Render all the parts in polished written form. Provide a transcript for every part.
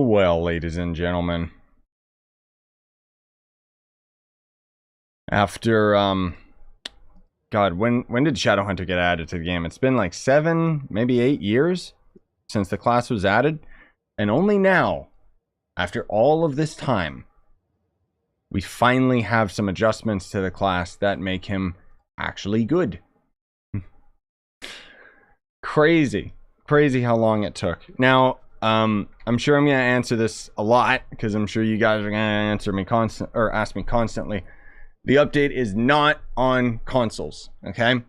Well, ladies and gentlemen, after God, when did Shadowhunter get added to the game? It's been like 7, maybe 8 years since the class was added, and only now, after all of this time, we finally have some adjustments to the class that make him actually good. Crazy how long it took. Now, I'm sure I'm gonna answer this a lot because I'm sure you guys are gonna answer me ask me constantly. The update is not on consoles, okay?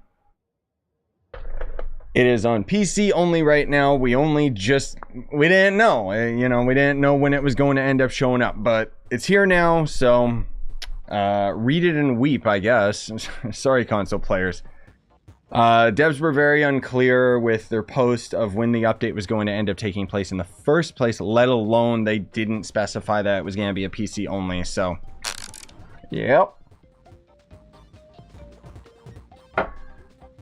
It is on PC only right now. We didn't know, we didn't know when it was going to end up showing up, but it's here now, so read it and weep, I guess. Sorry, console players. Devs were very unclear with their post of when the update was going to end up taking place in the first place, let alone they didn't specify that it was going to be a PC only, so yep.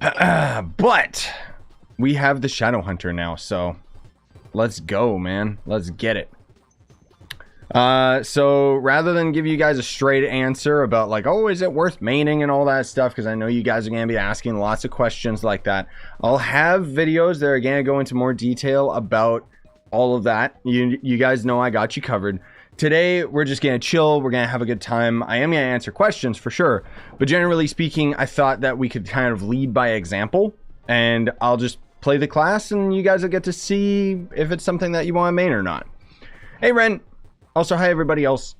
But we have the Shadowhunter now, so let's go, man. Let's get it. So rather than give you guys a straight answer about like, oh, is it worth maining and all that stuff, because I know you guys are going to be asking lots of questions like that, I'll have videos that are going to go into more detail about all of that. You guys know I got you covered. Today, we're just going to chill. We're going to have a good time. I am going to answer questions for sure. But generally speaking, I thought that we could kind of lead by example. And I'll just play the class and you guys will get to see if it's something that you want to main or not. Hey, Ren. Also, hi, everybody else.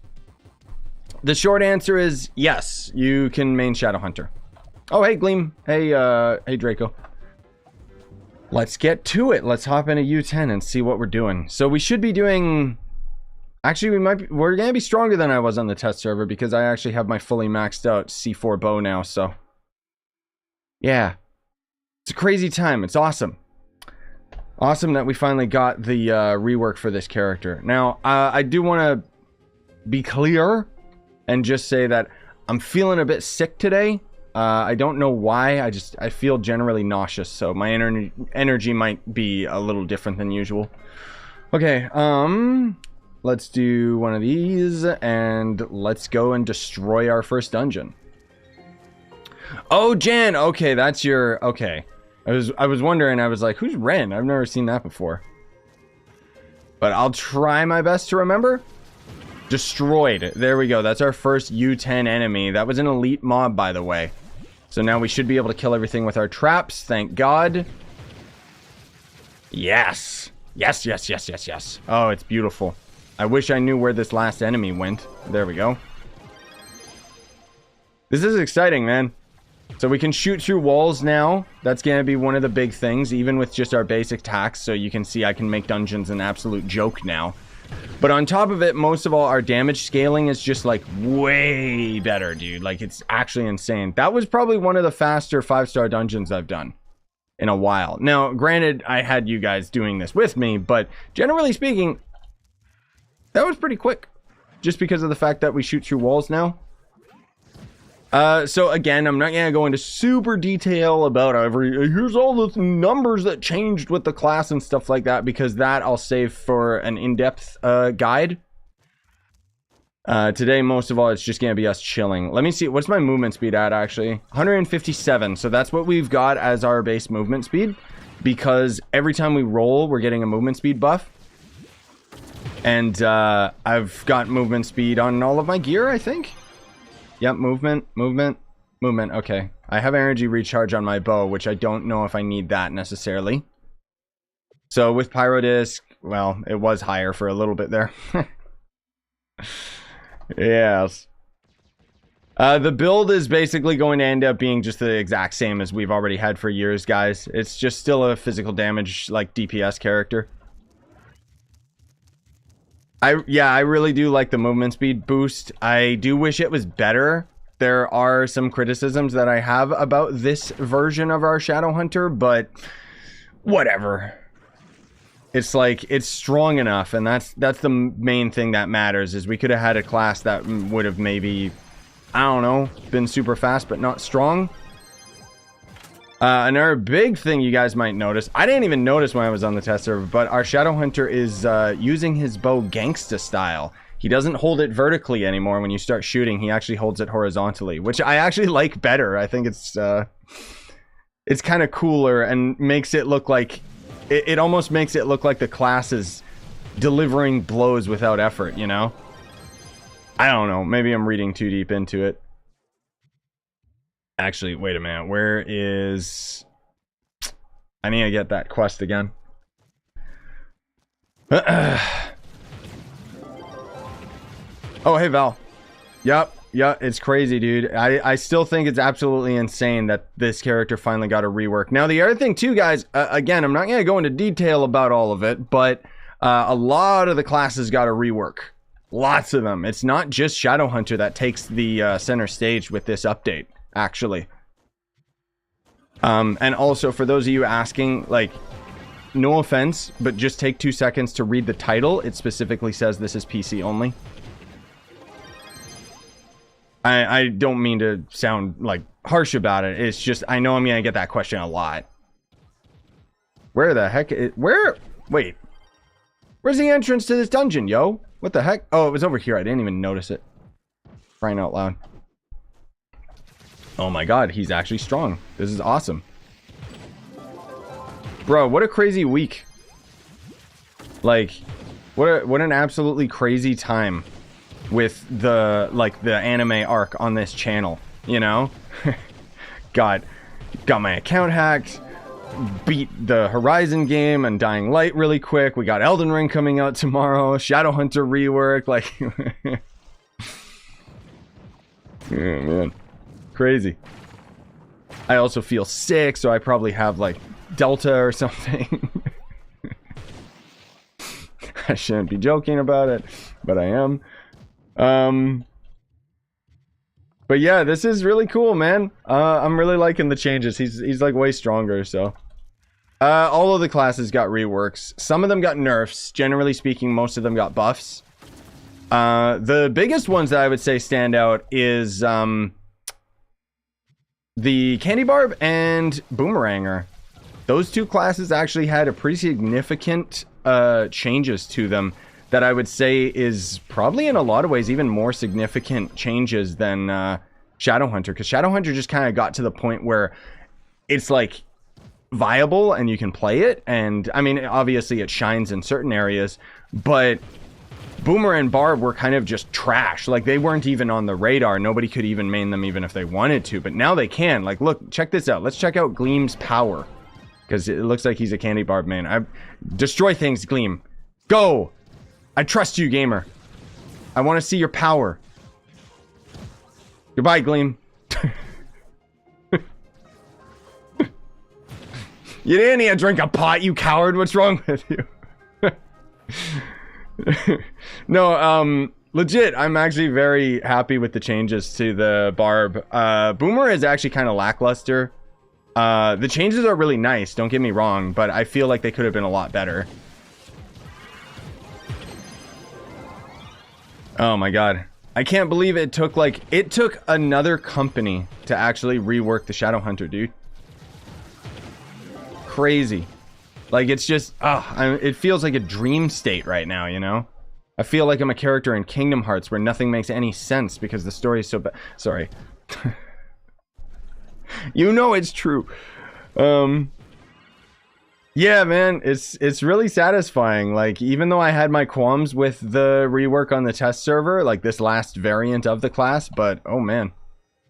The short answer is yes, you can main Shadowhunter. Oh, hey, Gleam. Hey, hey, Draco. Let's get to it. Let's hop into U10 and see what we're doing. So we should be doing... Actually, we're going to be stronger than I was on the test server because I actually have my fully maxed out C4 bow now, so... Yeah. It's a crazy time. It's awesome. Awesome that we finally got the rework for this character. Now, I do want to be clear and just say that I'm feeling a bit sick today. I don't know why. I feel generally nauseous, so my energy might be a little different than usual. Okay, let's do one of these, and let's go and destroy our first dungeon. Oh, Jan! Okay, that's your... Okay. I was wondering, I was like, who's Ren? I've never seen that before. But I'll try my best to remember. Destroyed. There we go. That's our first U10 enemy. That was an elite mob, by the way. So now we should be able to kill everything with our traps. Thank God. Yes. Yes, yes, yes, yes, yes. Oh, it's beautiful. I wish I knew where this last enemy went. There we go. This is exciting, man. So we can shoot through walls now. That's going to be one of the big things, even with just our basic attacks. So you can see I can make dungeons an absolute joke now. But on top of it, most of all, our damage scaling is just like way better, dude. Like, it's actually insane. That was probably one of the faster 5-star dungeons I've done in a while. Now, granted, I had you guys doing this with me, but generally speaking, that was pretty quick. Just because of the fact that we shoot through walls now. So again, I'm not gonna go into super detail about here's all the numbers that changed with the class and stuff like that, because that I'll save for an in-depth guide. Today, most of all, it's just gonna be us chilling. Let me see, what's my movement speed at, actually? 157, so that's what we've got as our base movement speed, because every time we roll, we're getting a movement speed buff. And, I've got movement speed on all of my gear, I think. Yep, movement. Okay. I have energy recharge on my bow, which I don't know if I need that necessarily. So with Pyro Disc, well, it was higher for a little bit there. Yes. The build is basically going to end up being just the exact same as we've already had for years, guys. It's just still a physical damage, like, DPS character. I really do like the movement speed boost. I do wish it was better. There are some criticisms that I have about this version of our Shadowhunter, but whatever. It's like, it's strong enough, and that's the main thing that matters, is we could have had a class that would have maybe, I don't know, been super fast but not strong. Another big thing you guys might notice, I didn't even notice when I was on the test server, but our Shadowhunter is using his bow gangsta style. He doesn't hold it vertically anymore when you start shooting. He actually holds it horizontally, which I actually like better. I think it's kind of cooler and makes it look like... It almost makes it look like the class is delivering blows without effort, you know? I don't know. Maybe I'm reading too deep into it. Actually, wait a minute. Where is... I need to get that quest again. Oh, hey, Val. Yep, it's crazy, dude. I still think it's absolutely insane that this character finally got a rework. Now, the other thing, too, guys, again, I'm not going to go into detail about all of it, but a lot of the classes got a rework. Lots of them. It's not just Shadowhunter that takes the center stage with this update. Actually, and also for those of you asking, like, no offense, but just take 2 seconds to read the title. It specifically says this is PC only. I don't mean to sound like harsh about it. It's just I know I'm gonna get that question a lot. Where the heck is, wait, where's the entrance to this dungeon, yo? What the heck? Oh, it was over here. I didn't even notice it. Crying out loud. Oh my god, he's actually strong. This is awesome. Bro, what a crazy week. Like, what an absolutely crazy time with the, like, the anime arc on this channel, you know? got my account hacked, beat the Horizon game and Dying Light really quick. We got Elden Ring coming out tomorrow, Shadowhunter rework, like... Oh, man. Crazy. I also feel sick, so I probably have like Delta or something. I shouldn't be joking about it, but I am. But yeah, this is really cool, man. I'm really liking the changes. He's like way stronger, so. All of the classes got reworks. Some of them got nerfs. Generally speaking, most of them got buffs. The biggest ones that I would say stand out is the Candy Barb and Boomeranger. Those two classes actually had a pretty significant changes to them that I would say is probably in a lot of ways even more significant changes than Shadowhunter, because Shadowhunter just kind of got to the point where it's like viable and you can play it, and I mean obviously it shines in certain areas, but Boomer and Barb were kind of just trash. Like, they weren't even on the radar. Nobody could even main them even if they wanted to. But now they can. Like, look, check this out. Let's check out Gleam's power. Because it looks like he's a Candy Barb man. Destroy things, Gleam. Go! I trust you, gamer. I want to see your power. Goodbye, Gleam. You didn't need to drink a pot, you coward. What's wrong with you? No, legit, I'm actually very happy with the changes to the Barb. Boomer is actually kind of lackluster. The changes are really nice, don't get me wrong, but I feel like they could have been a lot better. Oh my god. I can't believe it took another company to actually rework the Shadowhunter, dude. Crazy. Like, it's just, it feels like a dream state right now, you know? I feel like I'm a character in Kingdom Hearts where nothing makes any sense because the story is so bad. Sorry. You know it's true. Yeah, man, it's really satisfying. Like, even though I had my qualms with the rework on the test server, like this last variant of the class, but, oh man.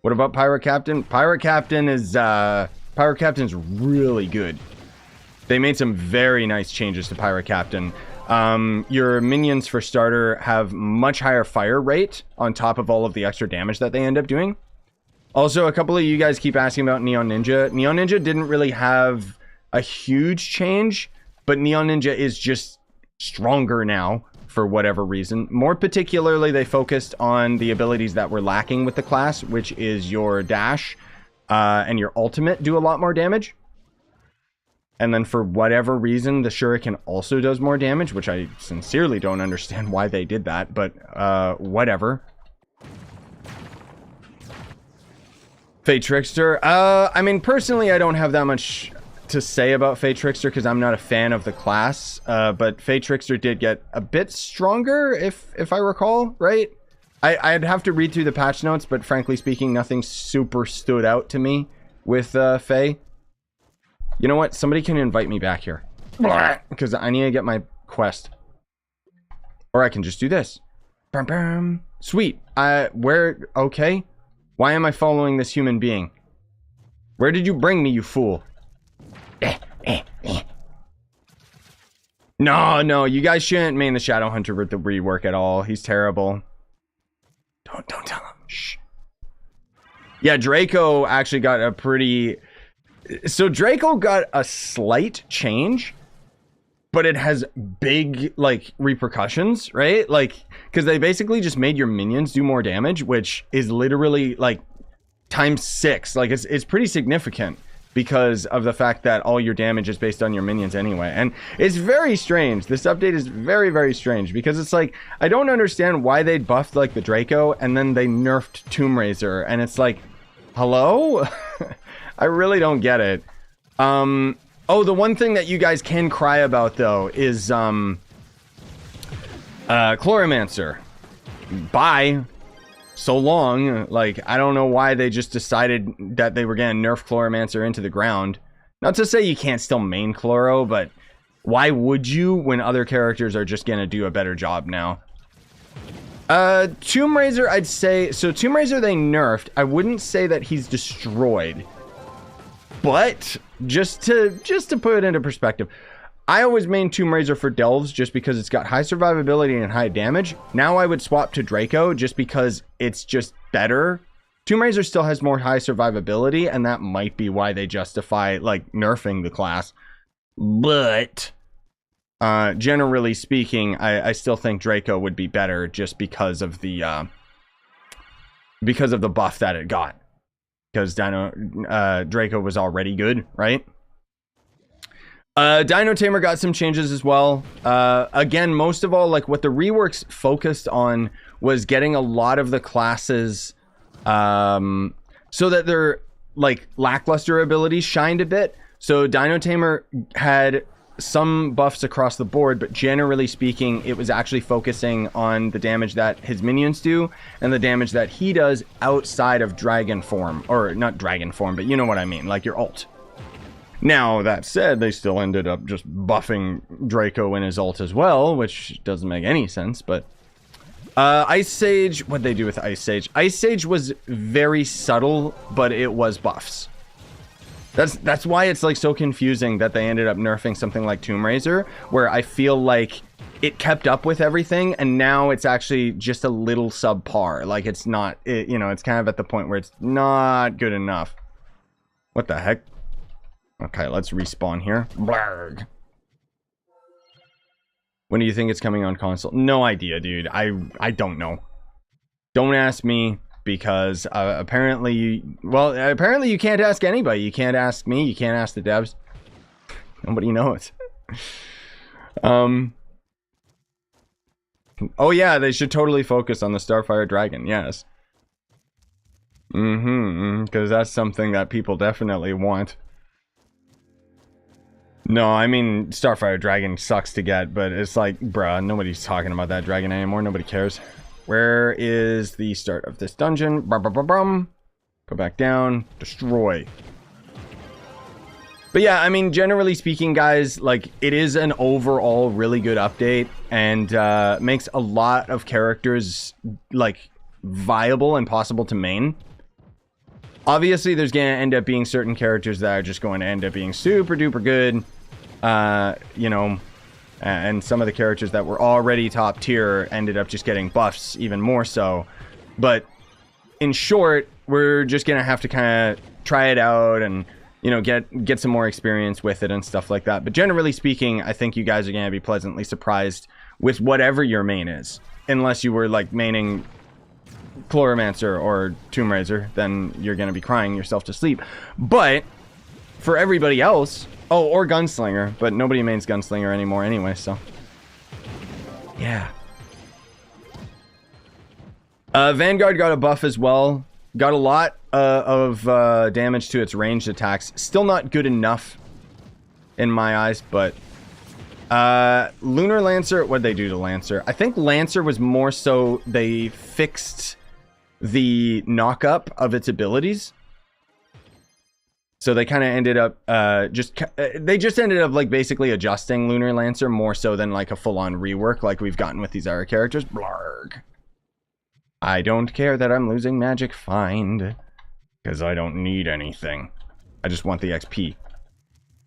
What about Pirate Captain? Pirate Captain's really good. They made some very nice changes to Pirate Captain. Your minions, for starter, have much higher fire rate on top of all of the extra damage that they end up doing. Also, a couple of you guys keep asking about Neon Ninja. Neon Ninja didn't really have a huge change, but Neon Ninja is just stronger now for whatever reason. More particularly, they focused on the abilities that were lacking with the class, which is your dash and your ultimate do a lot more damage. And then for whatever reason, the Shuriken also does more damage, which I sincerely don't understand why they did that, but whatever. Fate Trickster. I mean, personally, I don't have that much to say about Fate Trickster because I'm not a fan of the class. But Fate Trickster did get a bit stronger, if I recall, right? I'd have to read through the patch notes, but frankly speaking, nothing super stood out to me with Fae. You know what? Somebody can invite me back here because I need to get my quest. Or I can just do this. Sweet. Okay. Why am I following this human being? Where did you bring me, you fool? No, you guys shouldn't main the Shadowhunter with the rework at all. He's terrible. Don't tell him. Shh. Yeah, Draco actually got a pretty... So Draco got a slight change, but it has big, like, repercussions, right? Like, because they basically just made your minions do more damage, which is literally, like, ×6. Like, it's pretty significant because of the fact that all your damage is based on your minions anyway. And it's very strange. This update is very, very strange because it's like, I don't understand why they buffed, like, the Draco and then they nerfed Tomb Raiser. And it's like, hello? I really don't get it. Oh, the one thing that you guys can cry about, though, is, Chloromancer. Bye. So long. Like, I don't know why they just decided that they were gonna nerf Chloromancer into the ground. Not to say you can't still main Chloro, but why would you when other characters are just gonna do a better job now? Tomb Raiser, I'd say... So, Tomb Raiser they nerfed. I wouldn't say that he's destroyed. But just to put it into perspective, I always main Tomb Raiser for Delves just because it's got high survivability and high damage. Now I would swap to Draco just because it's just better. Tomb Raiser still has more high survivability, and that might be why they justify, like, nerfing the class. But generally speaking, I still think Draco would be better just because of the buff that it got. Because Draco was already good, right? Dino Tamer got some changes as well. Again, most of all, like what the reworks focused on was getting a lot of the classes so that their like lackluster abilities shined a bit. So Dino Tamer had some buffs across the board, but generally speaking, it was actually focusing on the damage that his minions do and the damage that he does outside of dragon form, or not dragon form, but you know what I mean, like your ult. Now, that said, they still ended up just buffing Draco in his ult as well, which doesn't make any sense, but Ice Sage, what'd they do with Ice Sage? Ice Sage was very subtle, but it was buffs. That's why it's like so confusing that they ended up nerfing something like Tomb Raiser, where I feel like it kept up with everything, and now it's actually just a little subpar. Like it's not, you know, it's kind of at the point where it's not good enough. What the heck? Okay, let's respawn here. Blarg. When do you think it's coming on console? No idea, dude. I don't know. Don't ask me. Because apparently you can't ask anybody. You can't ask me. You can't ask the devs. Nobody knows. Oh yeah, they should totally focus on the Starfire Dragon. Yes. Because that's something that people definitely want. No, I mean Starfire Dragon sucks to get, but it's like, bruh, nobody's talking about that dragon anymore. Nobody cares. Where is the start of this dungeon? Go back down. Destroy. But yeah, I mean, generally speaking, guys, like, it is an overall really good update and makes a lot of characters, like, viable and possible to main. Obviously, there's going to end up being certain characters that are just going to end up being super duper good. You know... And some of the characters that were already top tier ended up just getting buffs even more so. But in short, we're just going to have to kind of try it out and, you know, get some more experience with it and stuff like that. But generally speaking, I think you guys are going to be pleasantly surprised with whatever your main is. Unless you were like maining Chloromancer or Tomb Raiser, then you're going to be crying yourself to sleep. But for everybody else... Oh, or Gunslinger, but nobody mains Gunslinger anymore anyway, so. Yeah. Vanguard got a buff as well. got a lot of damage to its ranged attacks. Still not good enough in my eyes, but Lunar Lancer, what'd they do to Lancer? I think Lancer was more so they fixed the knock-up of its abilities. So they kind of ended up they just ended up like basically adjusting Lunar Lancer more so than like a full-on rework like we've gotten with these other characters. Blarg. I don't care that I'm losing Magic Find, because I don't need anything. I just want the XP.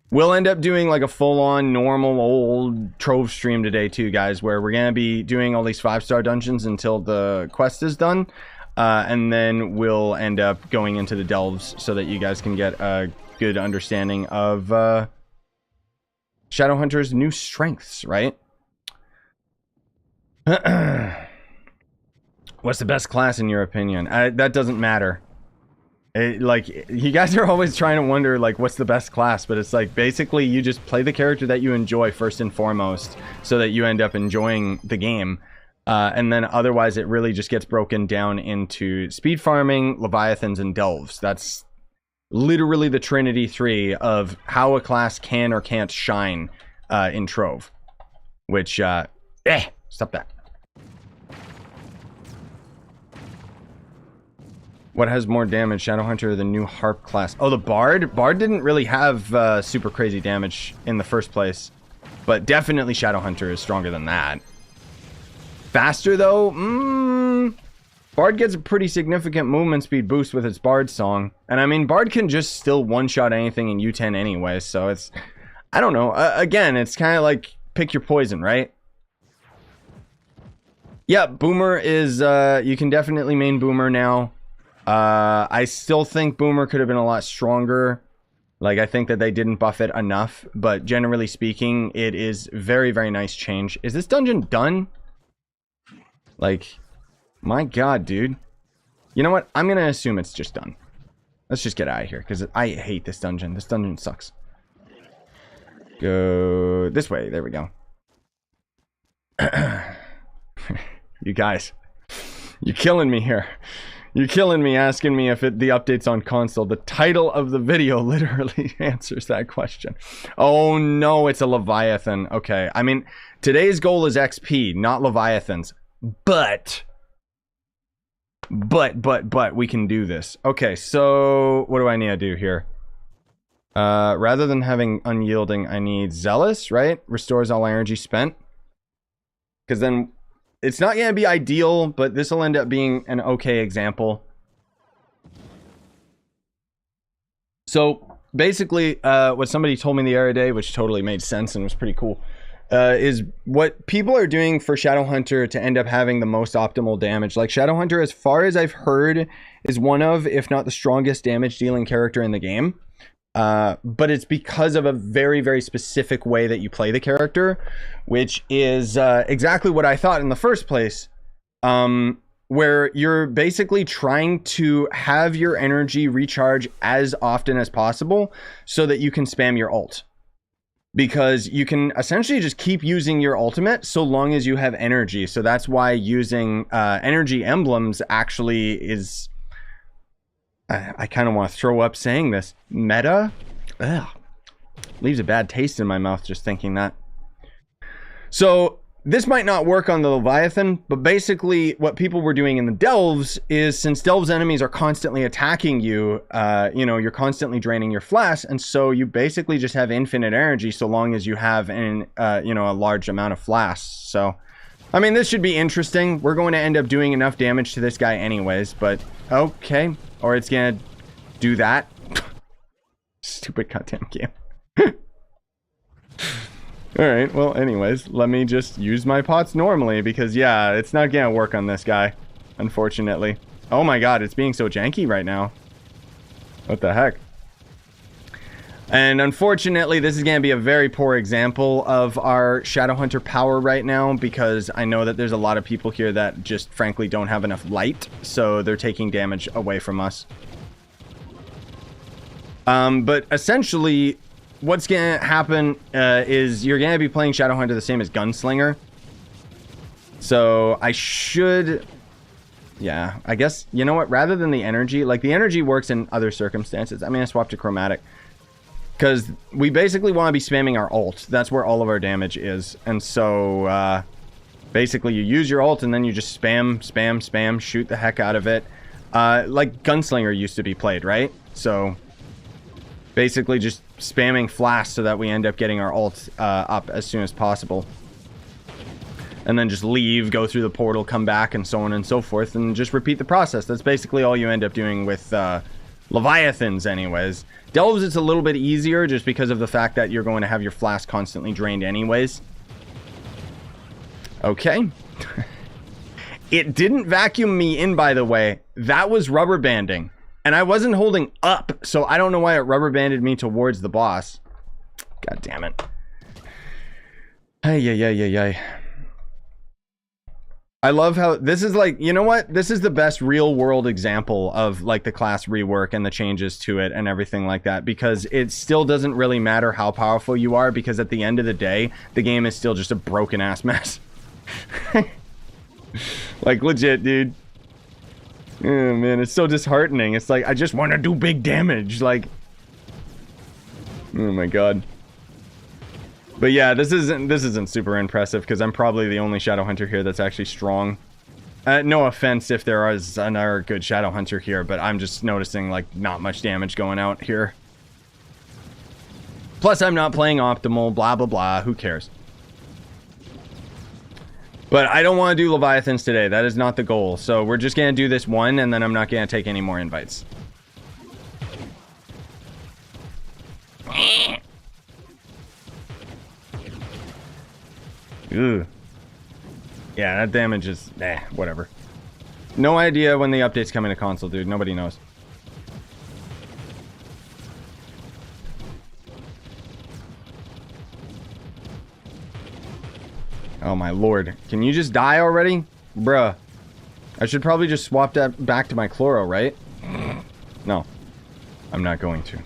We'll end up doing like a full-on normal old Trove stream today too, guys, where we're going to be doing all these 5-star dungeons until the quest is done. And then we'll end up going into the Delves so that you guys can get a good understanding of Shadowhunter's new strengths, right? What's the best class in your opinion? That doesn't matter. Like, you guys are always trying to wonder, like, what's the best class? But it's like, basically, you just play the character that you enjoy first and foremost so that you end up enjoying the game. And then otherwise it really just gets broken down into speed farming, Leviathans, and Delves. That's literally the Trinity 3 of how a class can or can't shine in Trove. Which, stop that. What has more damage, Shadowhunter or the new Harp class? Oh, the Bard? Bard didn't really have super crazy damage in the first place. But definitely Shadowhunter is stronger than that. Faster though, Bard gets a pretty significant movement speed boost with its Bard song. And I mean, Bard can just still one-shot anything in U10 anyway, so it's, I don't know. Again, it's kind of like, pick your poison, right? Yeah, Boomer is, you can definitely main Boomer now. I still think Boomer could have been a lot stronger. Like, I think that they didn't buff it enough, but generally speaking, it is very, very nice change. Is this dungeon done? Like, my god, dude. You know what? I'm gonna assume it's just done. Let's just get out of here, because I hate this dungeon. This dungeon sucks. Go this way. There we go. You guys. You're killing me here. You're killing me asking me if the update's on console. The title of the video literally answers that question. Oh, no, it's a Leviathan. Okay, I mean, today's goal is XP, not Leviathans. But we can do this. Okay, so what do I need to do here? Rather than having unyielding, I need zealous, right? Restores all energy spent. Because then it's not going to be ideal, but this will end up being an okay example. So basically, what somebody told me the other day, which totally made sense and was pretty cool, is what people are doing for Shadowhunter to end up having the most optimal damage. Like, Shadowhunter, as far as I've heard, is one of, if not the strongest damage dealing character in the game. But it's because of a very, very specific way that you play the character, which is exactly what I thought in the first place. Where you're basically trying to have your energy recharge as often as possible so that you can spam your ult. Because you can essentially just keep using your ultimate so long as you have energy. So that's why using energy emblems actually is... I kind of want to throw up saying this. Meta? Ugh. Leaves a bad taste in my mouth just thinking that. So this might not work on the Leviathan, but basically what people were doing in the Delves is, since Delves enemies are constantly attacking you, you know, you're constantly draining your flask, and so you basically just have infinite energy so long as you have an, you know, a large amount of flasks. So, I mean, this should be interesting. We're going to end up doing enough damage to this guy anyways, but okay. Or it's gonna do that. Stupid goddamn game. Alright, well, anyways, let me just use my pots normally, because, yeah, it's not gonna work on this guy, unfortunately. Oh my god, it's being so janky right now. What the heck? And unfortunately, this is gonna be a very poor example of our Shadowhunter power right now, because I know that there's a lot of people here that just, frankly, don't have enough light, so they're taking damage away from us. But essentially, what's gonna happen is you're gonna be playing Shadowhunter the same as Gunslinger. So I should Yeah, I guess, you know what, rather than the energy, like the energy works in other circumstances. I mean, I swapped to chromatic because we basically want to be spamming our ult. That's where all of our damage is. And so basically you use your ult and then you just spam, shoot the heck out of it. Like Gunslinger used to be played, right? So basically just spamming flash so that we end up getting our ult up as soon as possible. And then just leave, go through the portal, come back, and so on and so forth, and just repeat the process. That's basically all you end up doing with Leviathans anyways. Delves, it's a little bit easier just because of the fact that you're going to have your flask constantly drained anyways. Okay. It didn't vacuum me in, by the way. That was rubber banding. And I wasn't holding up, so I don't know why it rubber banded me towards the boss. God damn it. Ay. I love how this is like, you know what? This is the best real world example of like the class rework and the changes to it and everything like that, because it still doesn't really matter how powerful you are, because at the end of the day, the game is still just a broken ass mess. Like legit, dude. Oh man, it's so disheartening. It's like, I just want to do big damage. Like, oh my god. But yeah, this isn't super impressive because I'm probably the only Shadowhunter here that's actually strong. No offense if there is another good Shadowhunter here, but I'm just noticing like not much damage going out here. Plus I'm not playing optimal, blah blah blah, who cares? But I don't want to do Leviathans today, that is not the goal. So we're just going to do this one and then I'm not going to take any more invites. Ugh. Yeah, that damage is... whatever. No idea when the update's coming to console, dude. Nobody knows. Oh my lord. Can you just die already? Bruh. I should probably just swap that back to my Chloro, right? No. I'm not going to.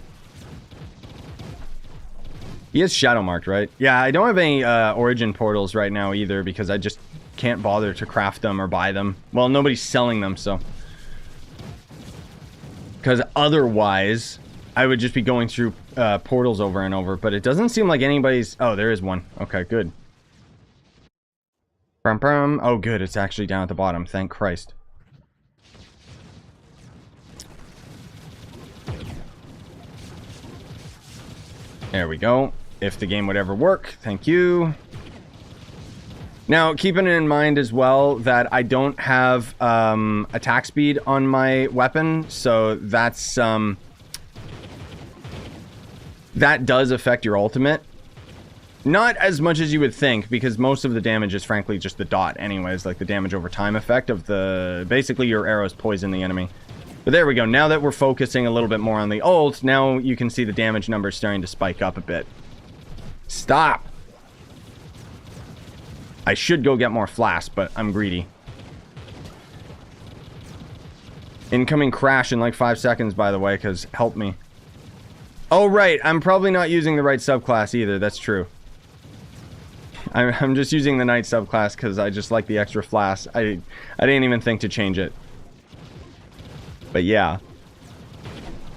He is shadow marked, right? Yeah, I don't have any origin portals right now either because I just can't bother to craft them or buy them. Well, nobody's selling them, so. Because otherwise, I would just be going through portals over and over. But it doesn't seem like anybody's... Oh, there is one. Okay, good. Oh, good. It's actually down at the bottom. Thank Christ. There we go. If the game would ever work. Thank you. Now, keeping it in mind as well that I don't have attack speed on my weapon, so that's that does affect your ultimate. Not as much as you would think, because most of the damage is frankly just the dot anyways, like the damage over time effect of the... Basically, your arrows poison the enemy. But there we go. Now that we're focusing a little bit more on the ult, now you can see the damage numbers starting to spike up a bit. Stop! I should go get more flasks, but I'm greedy. Incoming crash in like 5 seconds, by the way, because help me. Oh, right. I'm probably not using the right subclass either. That's true. I'm just using the knight subclass because I just like the extra flasks. I didn't even think to change it. But yeah.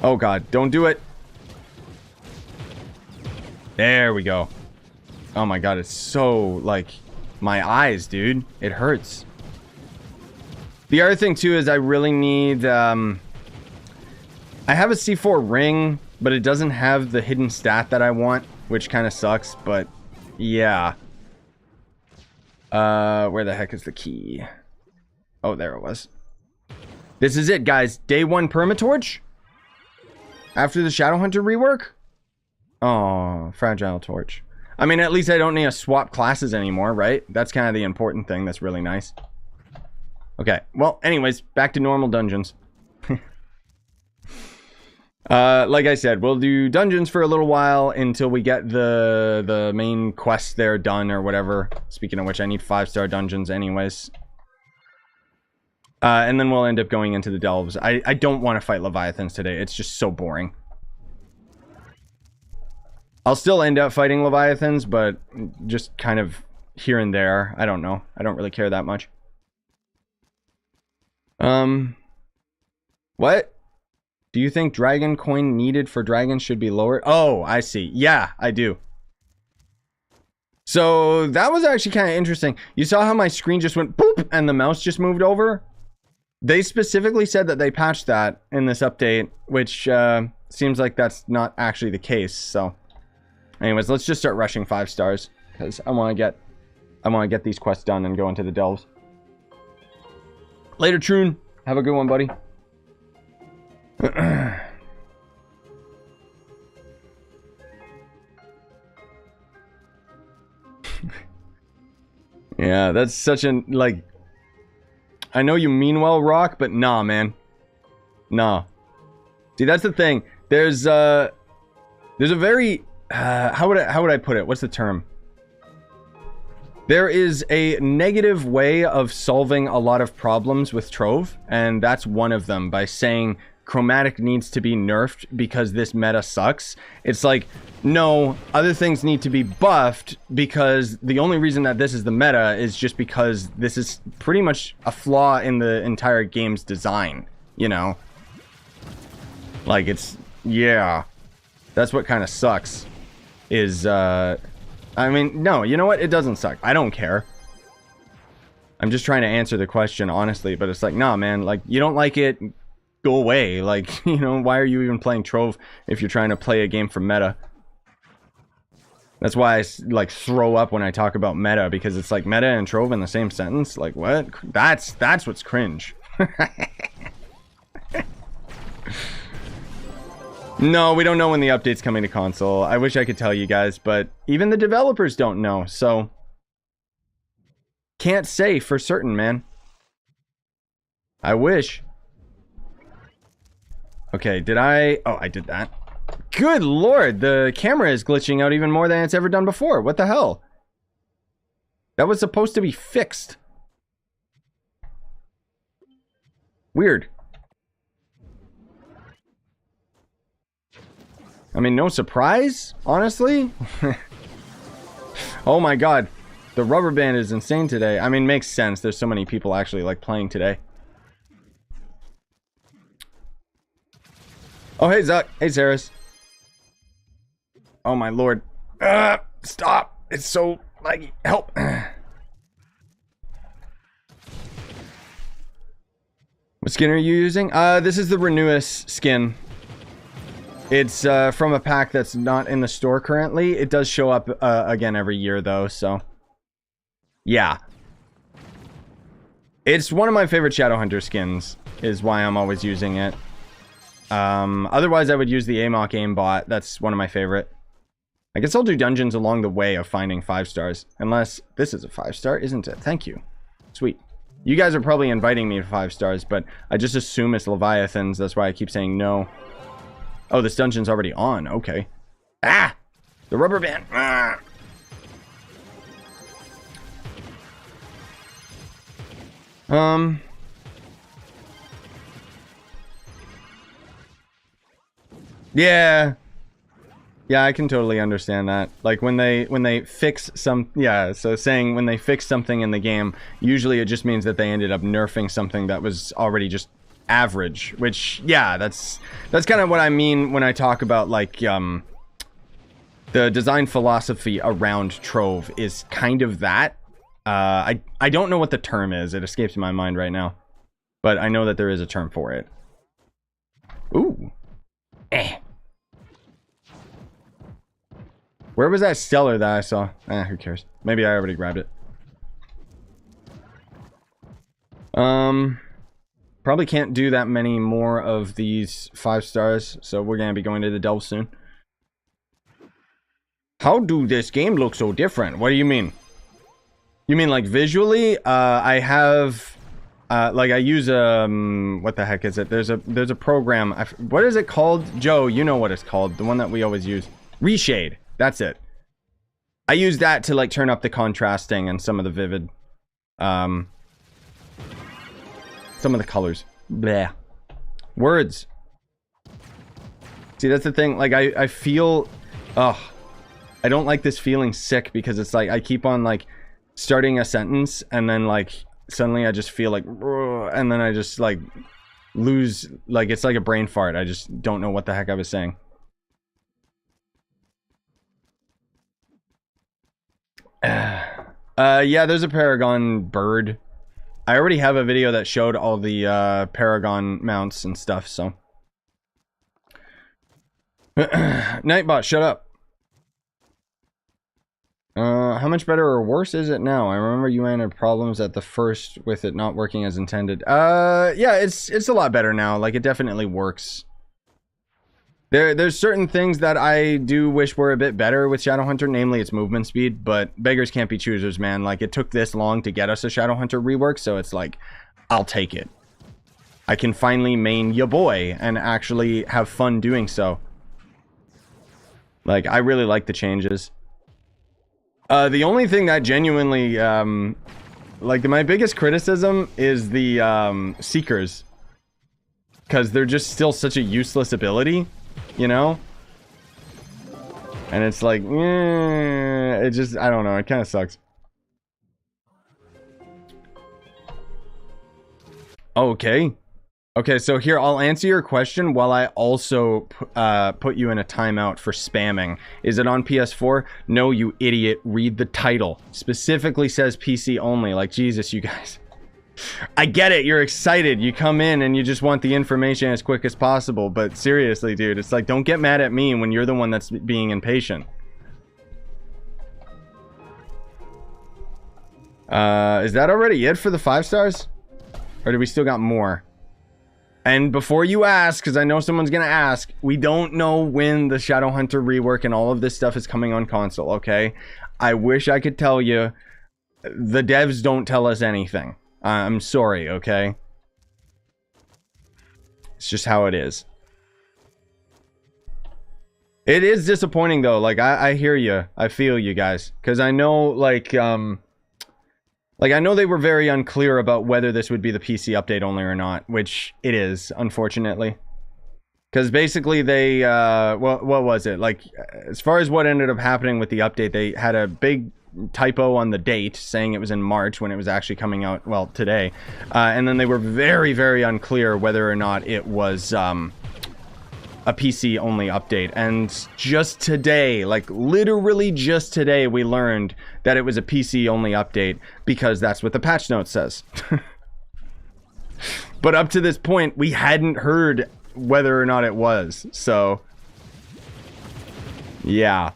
Oh god, don't do it. There we go. Oh my god, it's so, like, my eyes, dude. It hurts. The other thing, too, is I really need, I have a C4 ring, but it doesn't have the hidden stat that I want, which kind of sucks, but yeah. Where the heck is the key? Oh, there it was. This is it, guys. Day 1 permatorch? After the Shadowhunter rework? Oh, fragile torch. I mean, at least I don't need to swap classes anymore, right? That's kind of the important thing. That's really nice. Okay, well, anyways, back to normal dungeons. Like I said, we'll do dungeons for a little while until we get the main quest there done or whatever. Speaking of which, I need 5-star dungeons anyways. And then we'll end up going into the Delves. I don't want to fight Leviathans today. It's just so boring. I'll still end up fighting Leviathans, but just kind of here and there. I don't know. I don't really care that much. What? Do you think dragon coin needed for dragons should be lowered? Oh, I see. Yeah, I do. So that was actually kind of interesting. You saw how my screen just went boop and the mouse just moved over? They specifically said that they patched that in this update, which seems like that's not actually the case. So anyways, let's just start rushing 5 stars because I want to get these quests done and go into the delves. Later, Troon. Have a good one, buddy. Yeah, that's such an, like, I know you mean well, Rock, but nah, man. Nah. See, that's the thing. There's a very, how would I put it? What's the term? There is a negative way of solving a lot of problems with Trove, and that's one of them, by saying chromatic needs to be nerfed because this meta sucks. It's like, no, other things need to be buffed because the only reason that this is the meta is just because this is pretty much a flaw in the entire game's design, you know? Like, it's, yeah. That's what kind of sucks, is, I mean, no, you know what? It doesn't suck. I don't care. I'm just trying to answer the question honestly, but it's like, nah, man, like, you don't like it, go away. Like, you know, why are you even playing Trove if you're trying to play a game for meta? That's why I, like, throw up when I talk about meta, because it's like meta and Trove in the same sentence. Like, what? That's what's cringe. No, we don't know when the update's coming to console. I wish I could tell you guys, but even the developers don't know, so can't say for certain, man. I wish. Okay, did I... Oh, I did that. Good lord, the camera is glitching out even more than it's ever done before. What the hell? That was supposed to be fixed. Weird. I mean, no surprise, honestly. Oh my god. The rubber band is insane today. I mean, makes sense. There's so many people actually, like, playing today. Oh, hey, Zuck. Hey, Saris. Oh, my lord. Stop. It's so laggy. Help. What skin are you using? This is the Renewus skin. It's from a pack that's not in the store currently. It does show up again every year, though, so... Yeah. It's one of my favorite Shadowhunter skins, is why I'm always using it. Otherwise, I would use the Amok aimbot. That's one of my favorite. I guess I'll do dungeons along the way of finding 5 stars. Unless this is a 5-star, isn't it? Thank you. Sweet. You guys are probably inviting me to 5 stars, but I just assume it's Leviathans. That's why I keep saying no. Oh, this dungeon's already on. Okay. Ah! The rubber band. Ah! Yeah. Yeah, I can totally understand that. Like, when they fix some... Yeah, so saying when they fix something in the game, usually it just means that they ended up nerfing something that was already just average, which, yeah, that's kind of what I mean when I talk about, like, the design philosophy around Trove is kind of that. I don't know what the term is. It escapes my mind right now, but I know that there is a term for it. Ooh. Where was that stellar that I saw? Who cares? Maybe I already grabbed it. Probably can't do that many more of these 5 stars, so we're gonna be going to the delve soon. How do this game look so different? What do you mean? You mean like visually? I have, like I use what the heck is it? There's a program. What is it called? Joe, you know what it's called. The one that we always use. Reshade. That's it. I use that to like turn up the contrasting and some of the vivid, some of the colors. Bleh. Words. See, that's the thing. Like, I feel... Ugh. I don't like this feeling sick because it's like I keep on, like, starting a sentence and then, like, suddenly I just feel like, and then I just like lose, like it's like a brain fart. I just don't know what the heck I was saying. Yeah, there's a Paragon bird. I already have a video that showed all the Paragon mounts and stuff, so. Nightbot, shut up. How much better or worse is it now? I remember you had problems at the first with it not working as intended. Yeah, it's a lot better now. Like, it definitely works. There's certain things that I do wish were a bit better with Shadowhunter, namely its movement speed, but beggars can't be choosers, man. Like, it took this long to get us a Shadowhunter rework, so it's like, I'll take it. I can finally main ya boy and actually have fun doing so. Like, I really like the changes. The only thing that genuinely, like, my biggest criticism is the, Seekers. Because they're just still such a useless ability, you know? And it's like, it just, I don't know, it kind of sucks. Okay. Okay, so here, I'll answer your question while I also put you in a timeout for spamming. Is it on PS4? No, you idiot. Read the title. Specifically says PC only. Like, Jesus, you guys. I get it. You're excited. You come in and you just want the information as quick as possible. But seriously, dude, it's like, don't get mad at me when you're the one that's being impatient. Is that already it for the 5 stars? Or do we still got more? And before you ask, because I know someone's going to ask, we don't know when the Shadowhunter rework and all of this stuff is coming on console, okay? I wish I could tell you. The devs don't tell us anything. I'm sorry, okay? It's just how it is. It is disappointing, though. Like, I hear you. I feel you guys. Because I know, like, I know they were very unclear about whether this would be the PC update only or not, which it is, unfortunately. Because basically they, what was it? Like, as far as what ended up happening with the update, they had a big typo on the date saying it was in March when it was actually coming out, well, today. And then they were very, very unclear whether or not it was, a PC only update. And just today, like literally just today, we learned that it was a PC only update because that's what the patch note says. But up to this point, we hadn't heard whether or not it was. So yeah.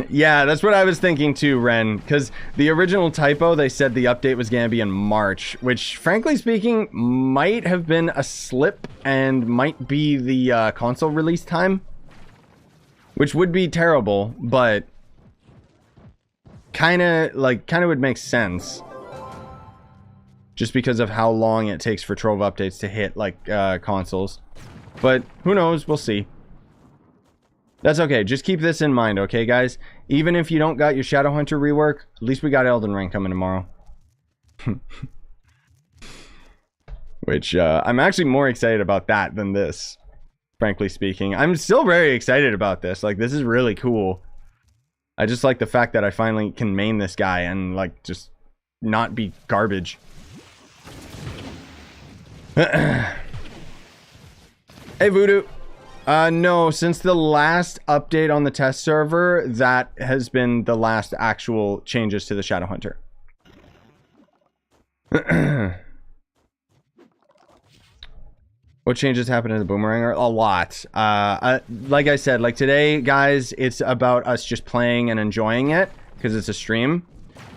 Yeah, that's what I was thinking too, Ren. Because the original typo, they said the update was going to be in March, which, frankly speaking, might have been a slip and might be the console release time. Which would be terrible, but kind of would make sense. Just because of how long it takes for Trove updates to hit, like, consoles. But who knows? We'll see. That's okay. Just keep this in mind, okay, guys? Even if you don't got your Shadowhunter rework, at least we got Elden Ring coming tomorrow. Which, I'm actually more excited about that than this, frankly speaking. I'm still very excited about this. Like, this is really cool. I just like the fact that I finally can main this guy and, like, just not be garbage. Hey, Voodoo. No, since the last update on the test server, that has been the last actual changes to the Shadowhunter. What changes happened in the Boomerang? A lot. Like I said, like today, guys, it's about us just playing and enjoying it, because it's a stream.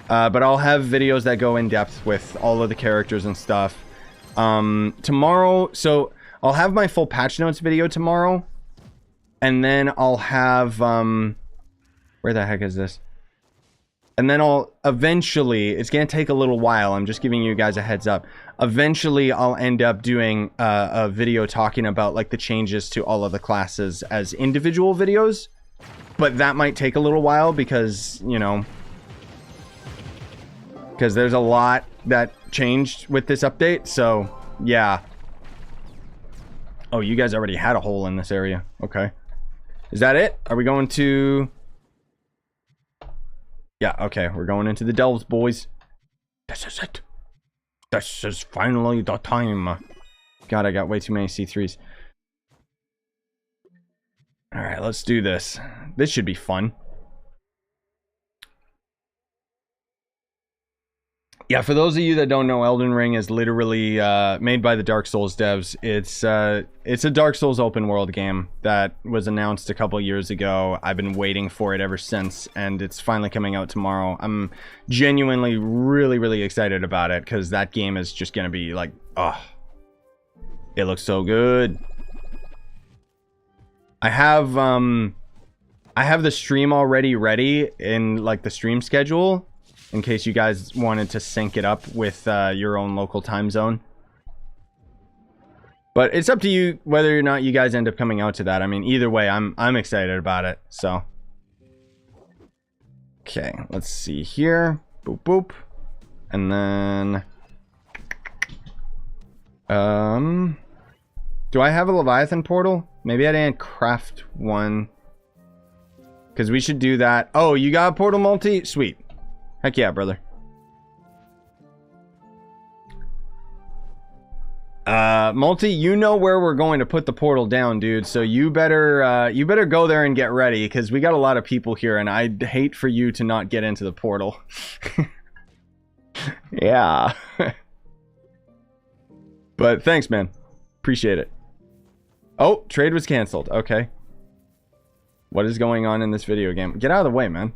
But I'll have videos that go in depth with all of the characters and stuff. Tomorrow, so I'll have my full patch notes video tomorrow, and then I'll have, where the heck is this? And then I'll eventually, it's going to take a little while, I'm just giving you guys a heads up. Eventually, I'll end up doing a video talking about, like, the changes to all of the classes as individual videos. But that might take a little while because, you know, because there's a lot that changed with this update, so, yeah. Oh, you guys already had a hole in this area. Okay. Is that it? Are we going to... Yeah, okay, we're going into the Delves, boys. This is it. This is finally the time. God, I got way too many C3s. Alright, let's do this. This should be fun. Yeah, for those of you that don't know, Elden Ring is literally made by the Dark Souls devs. It's a Dark Souls open world game that was announced a couple years ago. I've been waiting for it ever since, and it's finally coming out tomorrow. I'm genuinely really excited about it, because that game is just gonna be like, oh, it looks so good. I have the stream already ready in like the stream schedule, in case you guys wanted to sync it up with your own local time zone. But it's up to you whether or not you guys end up coming out to that. I mean, either way, I'm excited about it. So, okay, let's see here. Boop boop, and then do I have a Leviathan portal? Maybe I didn't craft one, because we should do that. Oh, you got a portal multi? Sweet. Heck yeah, brother. Multi, you know where we're going to put the portal down, dude. So you better go there and get ready, because we got a lot of people here, and I'd hate for you to not get into the portal. Yeah. But thanks, man. Appreciate it. Oh, trade was canceled. Okay. What is going on in this video game? Get out of the way, man.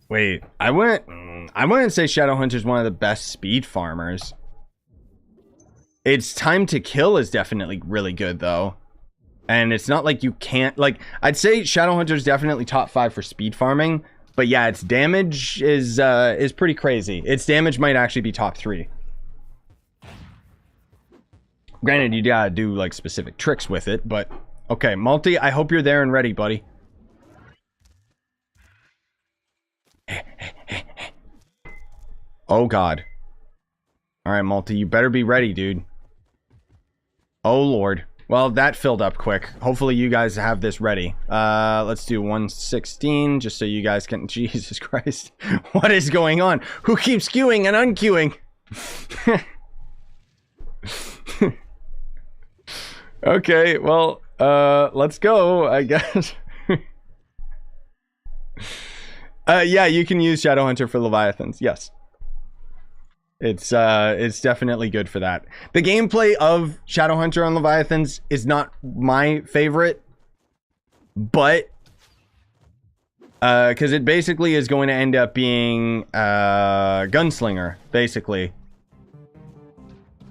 Wait, I wouldn't say Shadowhunter's one of the best speed farmers. Its time to kill is definitely really good, though. And it's not like you can't, like, I'd say Shadowhunter's definitely top 5 for speed farming, but yeah, its damage is pretty crazy. Its damage might actually be top 3. Granted, you gotta do, like, specific tricks with it, but... Okay, Multi, I hope you're there and ready, buddy. Oh, God. Alright, Multi, you better be ready, dude. Oh, Lord. Well, that filled up quick. Hopefully you guys have this ready. Let's do 116, just so you guys can... Jesus Christ. What is going on? Who keeps queuing and unqueuing? Okay, well, let's go, I guess. Yeah, you can use Shadowhunter for Leviathans, yes. It's definitely good for that. The gameplay of Shadowhunter on Leviathans is not my favorite, but because it basically is going to end up being gunslinger, basically.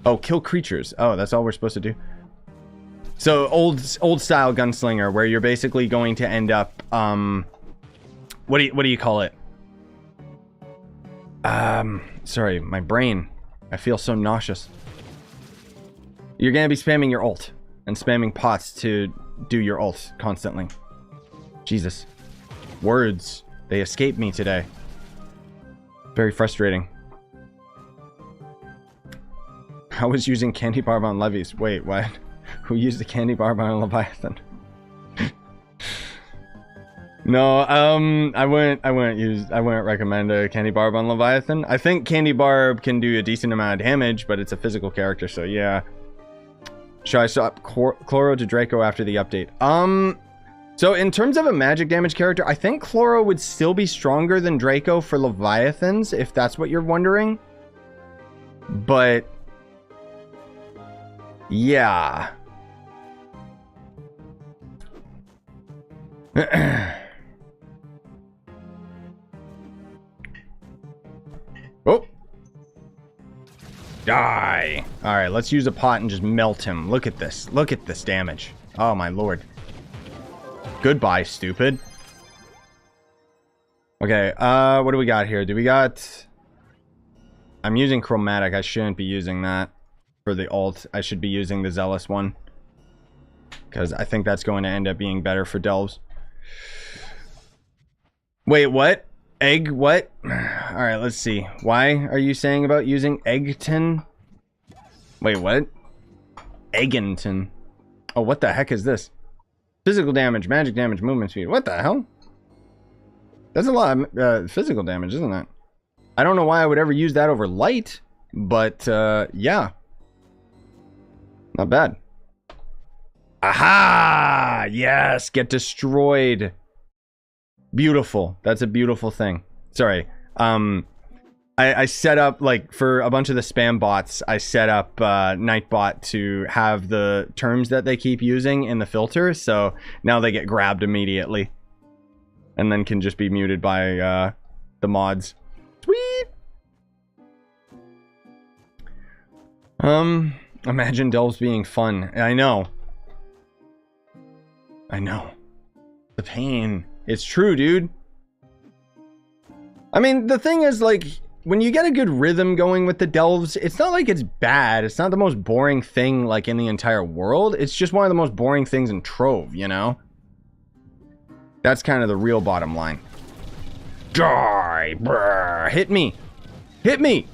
Oh, kill creatures. Oh, that's all we're supposed to do. So old style gunslinger, where you're basically going to end up what do you call it? Sorry, my brain. I feel so nauseous. You're gonna be spamming your ult and spamming pots to do your ult constantly. Jesus. Words. They escape me today. Very frustrating. I was using candy barb on levies. Wait, what? Who used the candy barb on Leviathan? No, I wouldn't recommend a candy barb on Leviathan. I think candy barb can do a decent amount of damage, but it's a physical character, so yeah. Should I swap Chloro to Draco after the update? So in terms of a magic damage character, I think Chloro would still be stronger than Draco for Leviathans, if that's what you're wondering. But yeah. Oh. Die. Alright, let's use a pot and just melt him. Look at this. Look at this damage. Oh my lord. Goodbye, stupid. Okay, what do we got here? Do we got... I'm using chromatic. I shouldn't be using that for the ult. I should be using the zealous one, because I think that's going to end up being better for Delves. Wait, what? Egg what? Alright, let's see. Why are you saying about using Eggton? Wait, what? Egginton. Oh, what the heck is this? Physical damage, magic damage, movement speed. What the hell? That's a lot of physical damage, isn't it? I don't know why I would ever use that over light, but yeah. Not bad. Aha! Yes, get destroyed. Beautiful. That's a beautiful thing. Sorry. I set up, like, for a bunch of the spam bots, I set up Nightbot to have the terms that they keep using in the filter, so now they get grabbed immediately. And then can just be muted by the mods. Sweet! Imagine Delves being fun. I know. I know. The pain. It's true, dude. I mean, the thing is, like, when you get a good rhythm going with the Delves, it's not like it's bad. It's not the most boring thing, like, in the entire world. It's just one of the most boring things in Trove, you know? That's kind of the real bottom line. Die, bruh. Hit me. Hit me.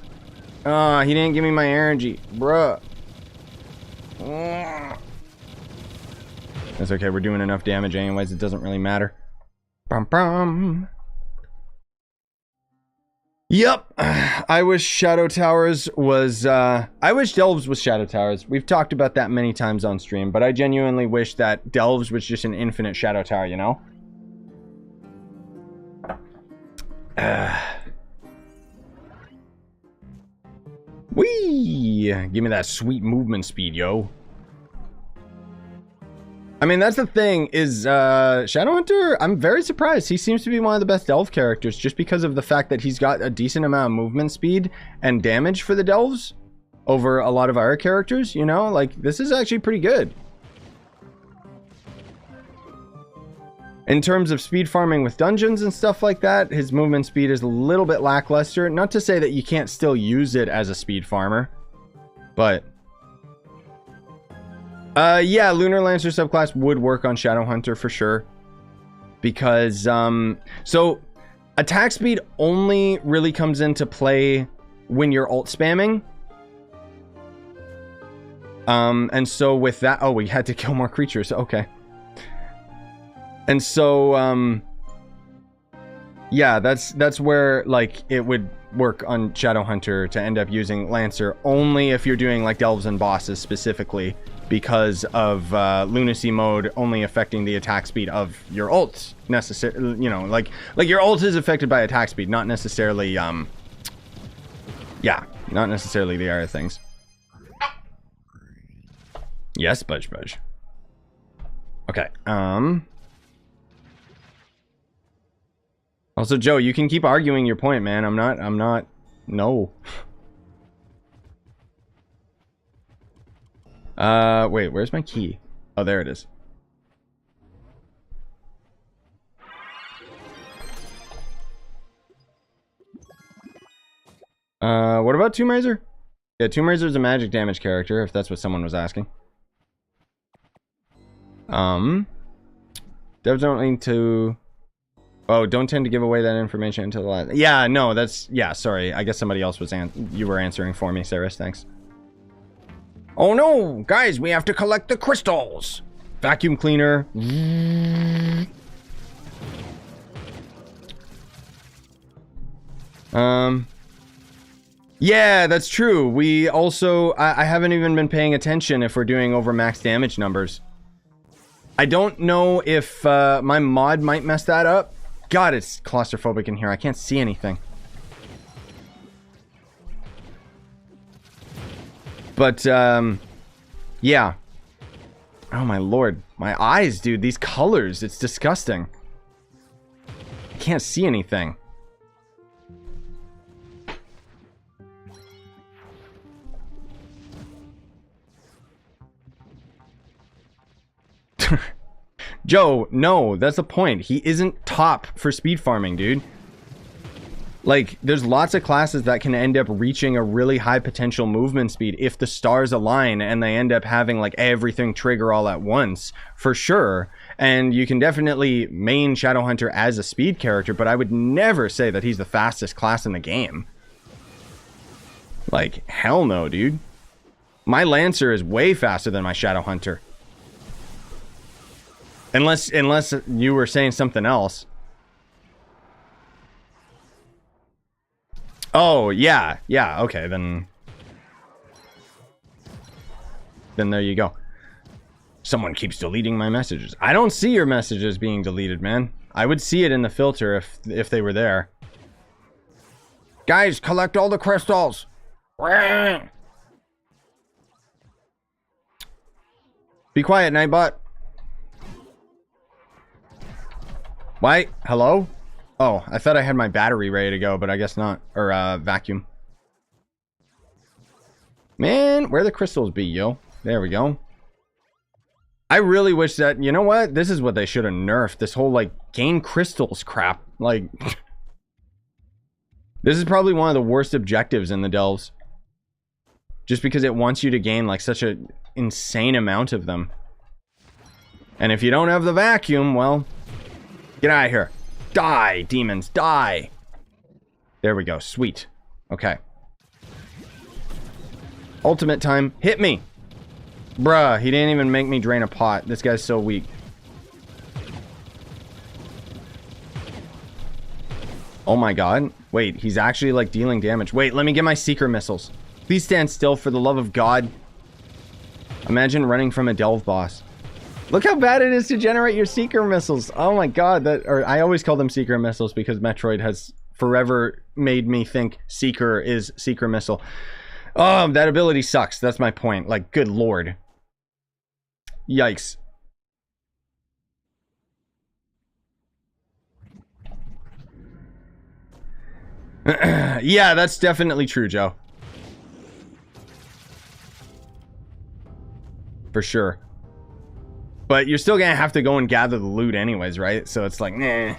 He didn't give me my energy, bruh. That's okay. We're doing enough damage anyways. It doesn't really matter. Bum, bum. Yep. I wish Shadow Towers was, I wish Delves was Shadow Towers. We've talked about that many times on stream, but I genuinely wish that Delves was just an infinite Shadow Tower, you know? Whee! Give me that sweet movement speed, yo. I mean, that's the thing, is Shadowhunter, I'm very surprised. He seems to be one of the best Delve characters just because of the fact that he's got a decent amount of movement speed and damage for the Delves over a lot of our characters, you know? Like, this is actually pretty good. In terms of speed farming with dungeons and stuff like that, his movement speed is a little bit lackluster. Not to say that you can't still use it as a speed farmer, but... yeah, Lunar Lancer subclass would work on Shadowhunter for sure. Because, so, attack speed only really comes into play when you're ult spamming. And so with that... Oh, we had to kill more creatures. Okay. And so, yeah, that's where, like, it would work on Shadowhunter to end up using Lancer only if you're doing, like, Delves and bosses specifically, because of lunacy mode only affecting the attack speed of your ult. You know, like your ult is affected by attack speed, not necessarily, yeah, not necessarily the other things. Yes, Budge. Okay, also, Joe, you can keep arguing your point, man. I'm not, no. Wait, where's my key? Oh, there it is. What about Tomb Raiser? Yeah, Tomb Raiser is a magic damage character, if that's what someone was asking. Devs don't need to... Oh, don't tend to give away that information until the last... Yeah, no, that's... Yeah, sorry. I guess somebody else was... You were answering for me, Saris. Thanks. Oh, no! Guys, we have to collect the crystals! Vacuum cleaner. Yeah, that's true. We also... I haven't even been paying attention if we're doing over max damage numbers. I don't know if my mod might mess that up. God, it's claustrophobic in here. I can't see anything. But, yeah. Oh, my lord. My eyes, dude. These colors. It's disgusting. I can't see anything. Joe, no, that's the point. He isn't top for speed farming, dude. Like, there's lots of classes that can end up reaching a really high potential movement speed if the stars align and they end up having, like, everything trigger all at once, for sure. And you can definitely main Shadowhunter as a speed character, but I would never say that he's the fastest class in the game. Like, hell no, dude. My Lancer is way faster than my Shadowhunter. Unless you were saying something else. Oh, yeah. Yeah, okay, then there you go. Someone keeps deleting my messages. I don't see your messages being deleted, man. I would see it in the filter if they were there. Guys, collect all the crystals. Be quiet, Nightbot. Why? Hello? Oh, I thought I had my battery ready to go, but I guess not. Or, vacuum. Man, where the crystals be, yo? There we go. I really wish that, you know what? This is what they should have nerfed. This whole, like, gain crystals crap. Like, this is probably one of the worst objectives in the Delves. Just because it wants you to gain, like, such an insane amount of them. And if you don't have the vacuum, well, get out of here. Die, demons, die. There we go. Sweet. Okay. Ultimate time. Hit me. Bruh, he didn't even make me drain a pot. This guy's so weak. Oh my god. Wait, he's actually like dealing damage. Wait, let me get my seeker missiles. Please stand still for the love of God. Imagine running from a Delve boss. Look how bad it is to generate your seeker missiles. Oh my god, or I always call them seeker missiles because Metroid has forever made me think seeker is seeker missile. Oh, that ability sucks. That's my point. Like, good lord. Yikes. Yeah, that's definitely true, Joe. For sure. But you're still gonna have to go and gather the loot anyways, right? So it's like, nah.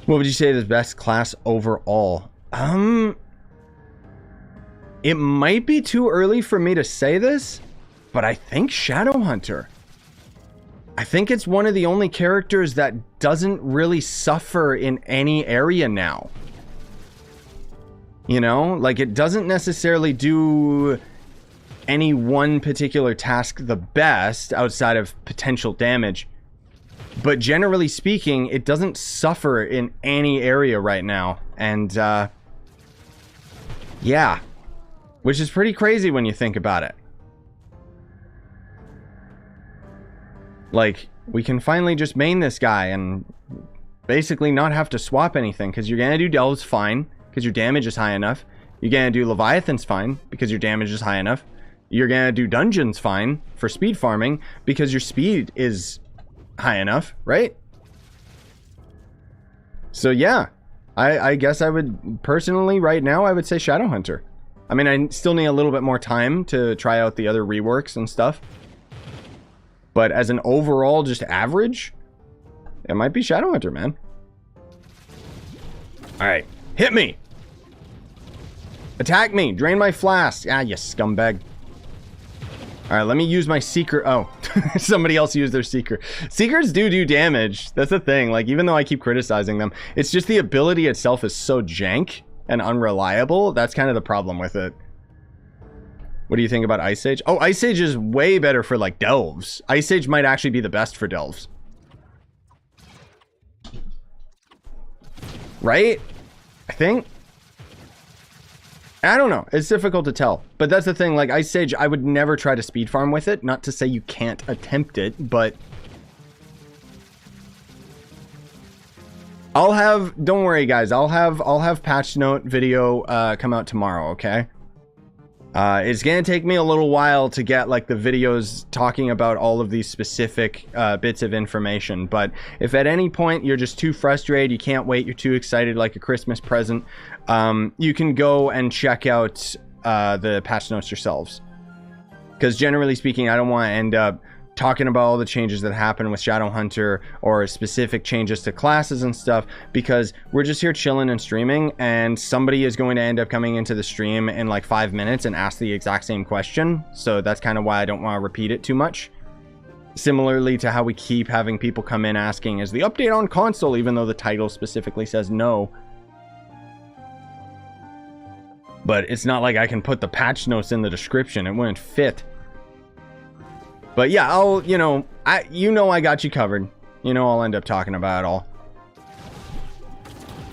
What would you say is the best class overall? It might be too early for me to say this, but I think Shadowhunter. I think it's one of the only characters that doesn't really suffer in any area now. You know, like it doesn't necessarily do any one particular task the best outside of potential damage. But generally speaking, it doesn't suffer in any area right now. And, yeah. Which is pretty crazy when you think about it. Like, we can finally just main this guy and basically not have to swap anything. Because you're going to do Delves fine, because your damage is high enough. You're going to do Leviathans fine, because your damage is high enough. You're going to do Dungeons fine for speed farming, because your speed is high enough, right? So yeah, I guess I would, personally, right now, I would say Shadowhunter. I mean, I still need a little bit more time to try out the other reworks and stuff. But as an overall, just average, it might be Shadowhunter, man. Alright, hit me! Attack me! Drain my flask! Ah, you scumbag. Alright, let me use my seeker. Oh, somebody else used their seeker. Seekers do damage. That's the thing. Like, even though I keep criticizing them, it's just the ability itself is so jank and unreliable. That's kind of the problem with it. What do you think about Ice Age? Oh, Ice Age is way better for, like, Delves. Ice Age might actually be the best for Delves. Right? I think? I don't know. It's difficult to tell. But that's the thing. Like, Ice Age, I would never try to speed farm with it. Not to say you can't attempt it, but I'll have, don't worry guys, I'll have patch note video come out tomorrow, okay? It's gonna take me a little while to get like the videos talking about all of these specific bits of information, but if at any point you're just too frustrated, you can't wait, you're too excited like a Christmas present, you can go and check out the patch notes yourselves. Because generally speaking, I don't want to end up talking about all the changes that happen with Shadowhunter or specific changes to classes and stuff, because we're just here chilling and streaming, and somebody is going to end up coming into the stream in like 5 minutes and ask the exact same question. So that's kind of why I don't want to repeat it too much. Similarly to how we keep having people come in asking, is the update on console, even though the title specifically says no. But it's not like I can put the patch notes in the description. It wouldn't fit. But yeah, I'll, I got you covered. I'll end up talking about it all.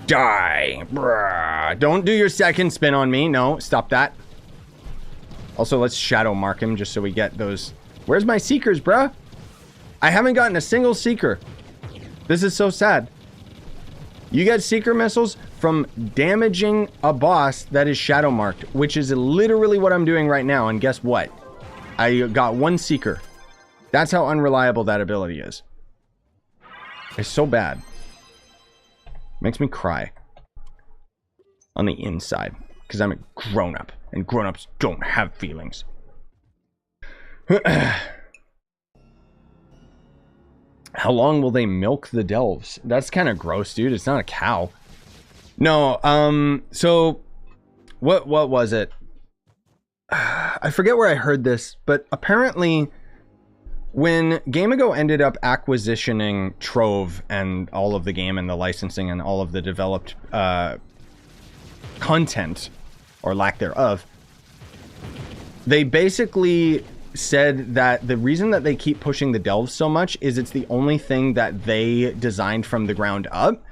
Die. Bruh. Don't do your second spin on me. No, stop that. Also, let's shadow mark him just so we get those. Where's my seekers, bruh? I haven't gotten a single seeker. This is so sad. You get seeker missiles from damaging a boss that is shadow marked, which is literally what I'm doing right now. And guess what? I got one seeker. That's how unreliable that ability is. It's so bad. Makes me cry. On the inside. Because I'm a grown-up. And grown-ups don't have feelings. How long will they milk the delves? That's kind of gross, dude. It's not a cow. No, so... What was it? I forget where I heard this, but apparently... When Gamigo ended up acquisitioning Trove and all of the game and the licensing and all of the developed content, or lack thereof, they basically said that the reason that they keep pushing the delves so much is it's the only thing that they designed from the ground up.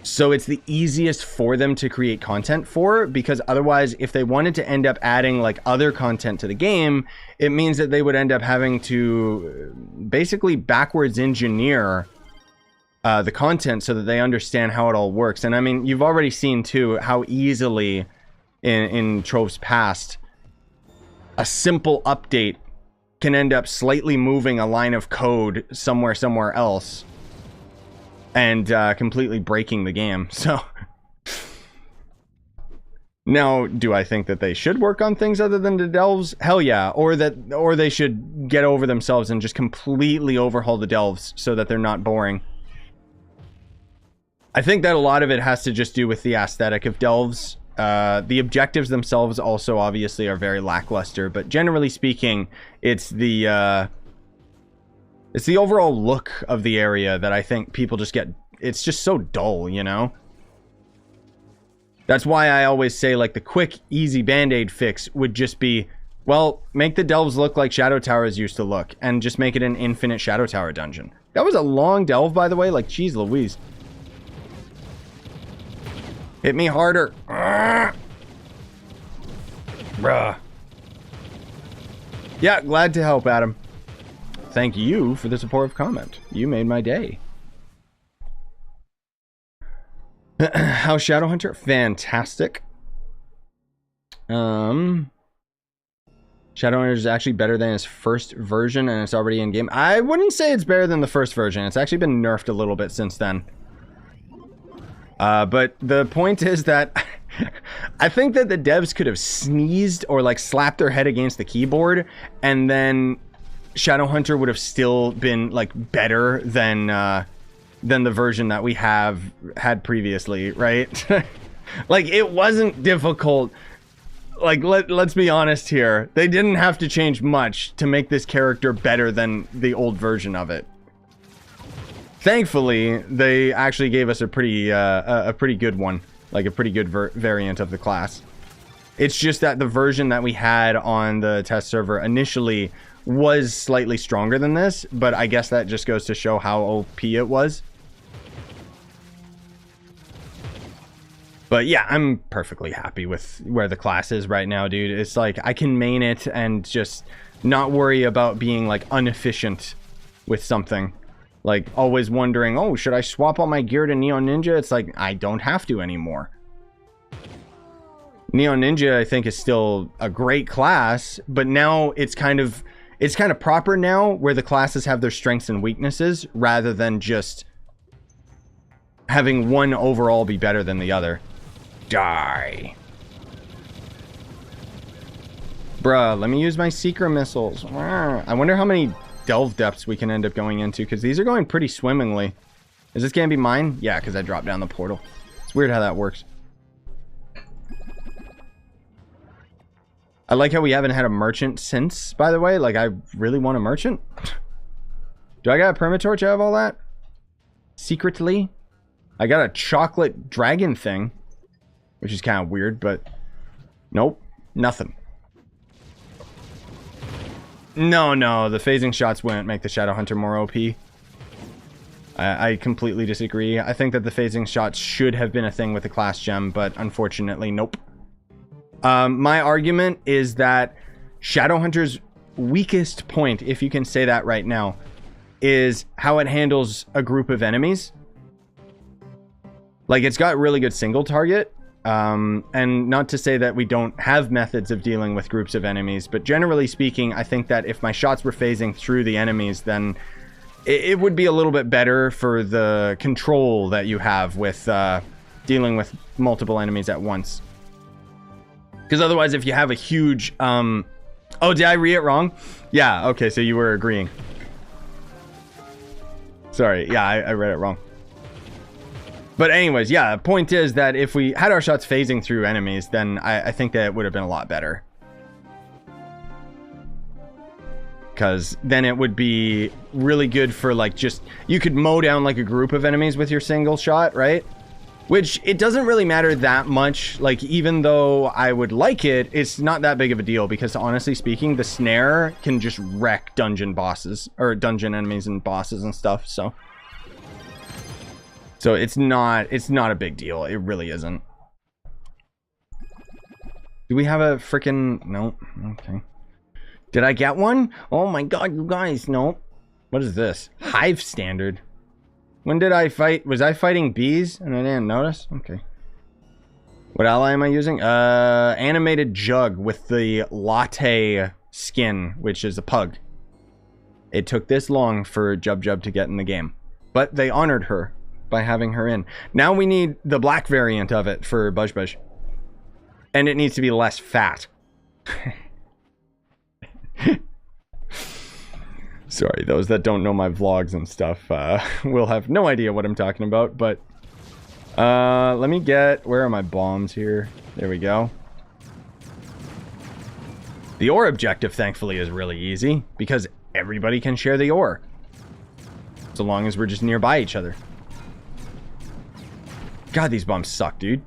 So it's the easiest for them to create content for, because otherwise, if they wanted to end up adding like other content to the game, it means that they would end up having to basically backwards engineer the content so that they understand how it all works. And I mean, you've already seen too how easily in Trove's past, a simple update can end up slightly moving a line of code somewhere else. And completely breaking the game. So now, do I think that they should work on things other than the delves? Hell yeah. Or they should get over themselves and just completely overhaul the delves so that they're not boring. I think that a lot of it has to just do with the aesthetic of delves. The objectives themselves also obviously are very lackluster, but generally speaking, it's the overall look of the area that I think people just get... It's just so dull, That's why I always say, like, the quick, easy Band-Aid fix would just be, well, make the delves look like Shadow Towers used to look, and just make it an infinite Shadow Tower dungeon. That was a long delve, by the way. Like, geez Louise. Hit me harder. Bruh. Yeah, glad to help, Adam. Thank you for the supportive comment. You made my day. How's Shadowhunter? Fantastic. Shadowhunter is actually better than his first version, and it's already in game. I wouldn't say it's better than the first version. It's actually been nerfed a little bit since then. But the point is that I think that the devs could have sneezed or like slapped their head against the keyboard, and then Shadowhunter would have still been like better than the version that we have had previously, right? Like, it wasn't difficult. Like, let's be honest here. They didn't have to change much to make this character better than the old version of it. Thankfully, they actually gave us a pretty good one, like a pretty good variant of the class. It's just that the version that we had on the test server initially was slightly stronger than this, but I guess that just goes to show how OP it was. But yeah, I'm perfectly happy with where the class is right now, dude. It's like I can main it and just not worry about being like inefficient with something. Like always wondering, oh, should I swap all my gear to Neon Ninja? It's like, I don't have to anymore. Neon Ninja, I think, is still a great class, but now it's kind of proper now, where the classes have their strengths and weaknesses rather than just having one overall be better than the other. Die. Bruh, let me use my Seeker missiles. I wonder how many delve depths we can end up going into, because these are going pretty swimmingly. Is this gonna be mine? Yeah, because I dropped down the portal. It's weird how that works. I like how we haven't had a merchant since, by the way. Like, I really want a merchant. Do I got a permatorch out of all that? Secretly? I got a chocolate dragon thing, which is kind of weird, but Nope. Nothing. No, the phasing shots wouldn't make the Shadowhunter more OP. I completely disagree. I think that the phasing shots should have been a thing with the class gem, but unfortunately, nope. My argument is that Shadowhunter's weakest point, if you can say that right now, is how it handles a group of enemies. Like, it's got really good single target. And not to say that we don't have methods of dealing with groups of enemies, but generally speaking, I think that if my shots were phasing through the enemies, then it would be a little bit better for the control that you have with dealing with multiple enemies at once. Because otherwise, if you have a huge... oh, did I read it wrong? Yeah, okay, so you were agreeing. Sorry, yeah, I read it wrong. But anyways, yeah, the point is that if we had our shots phasing through enemies, then I think that it would have been a lot better. Because then it would be really good for, like, just... You could mow down, like, a group of enemies with your single shot, right? Which, it doesn't really matter that much. Like, even though I would like it, it's not that big of a deal. Because, honestly speaking, the snare can just wreck dungeon bosses. Or dungeon enemies and bosses and stuff, so... So it's not a big deal. It really isn't. Do we have a freaking... No. Okay. Did I get one? Oh my god, you guys. No. What is this? Hive standard. When did I fight? Was I fighting bees and I didn't notice? Okay. What ally am I using? Animated jug with the latte skin, which is a pug. It took this long for Jub to get in the game. But they honored her by having her in. Now we need the black variant of it for Buzz. And it needs to be less fat. Sorry, those that don't know my vlogs and stuff will have no idea what I'm talking about, but let me get... Where are my bombs here? There we go. The ore objective, thankfully, is really easy, because everybody can share the ore. So long as we're just nearby each other. God, these bombs suck, dude.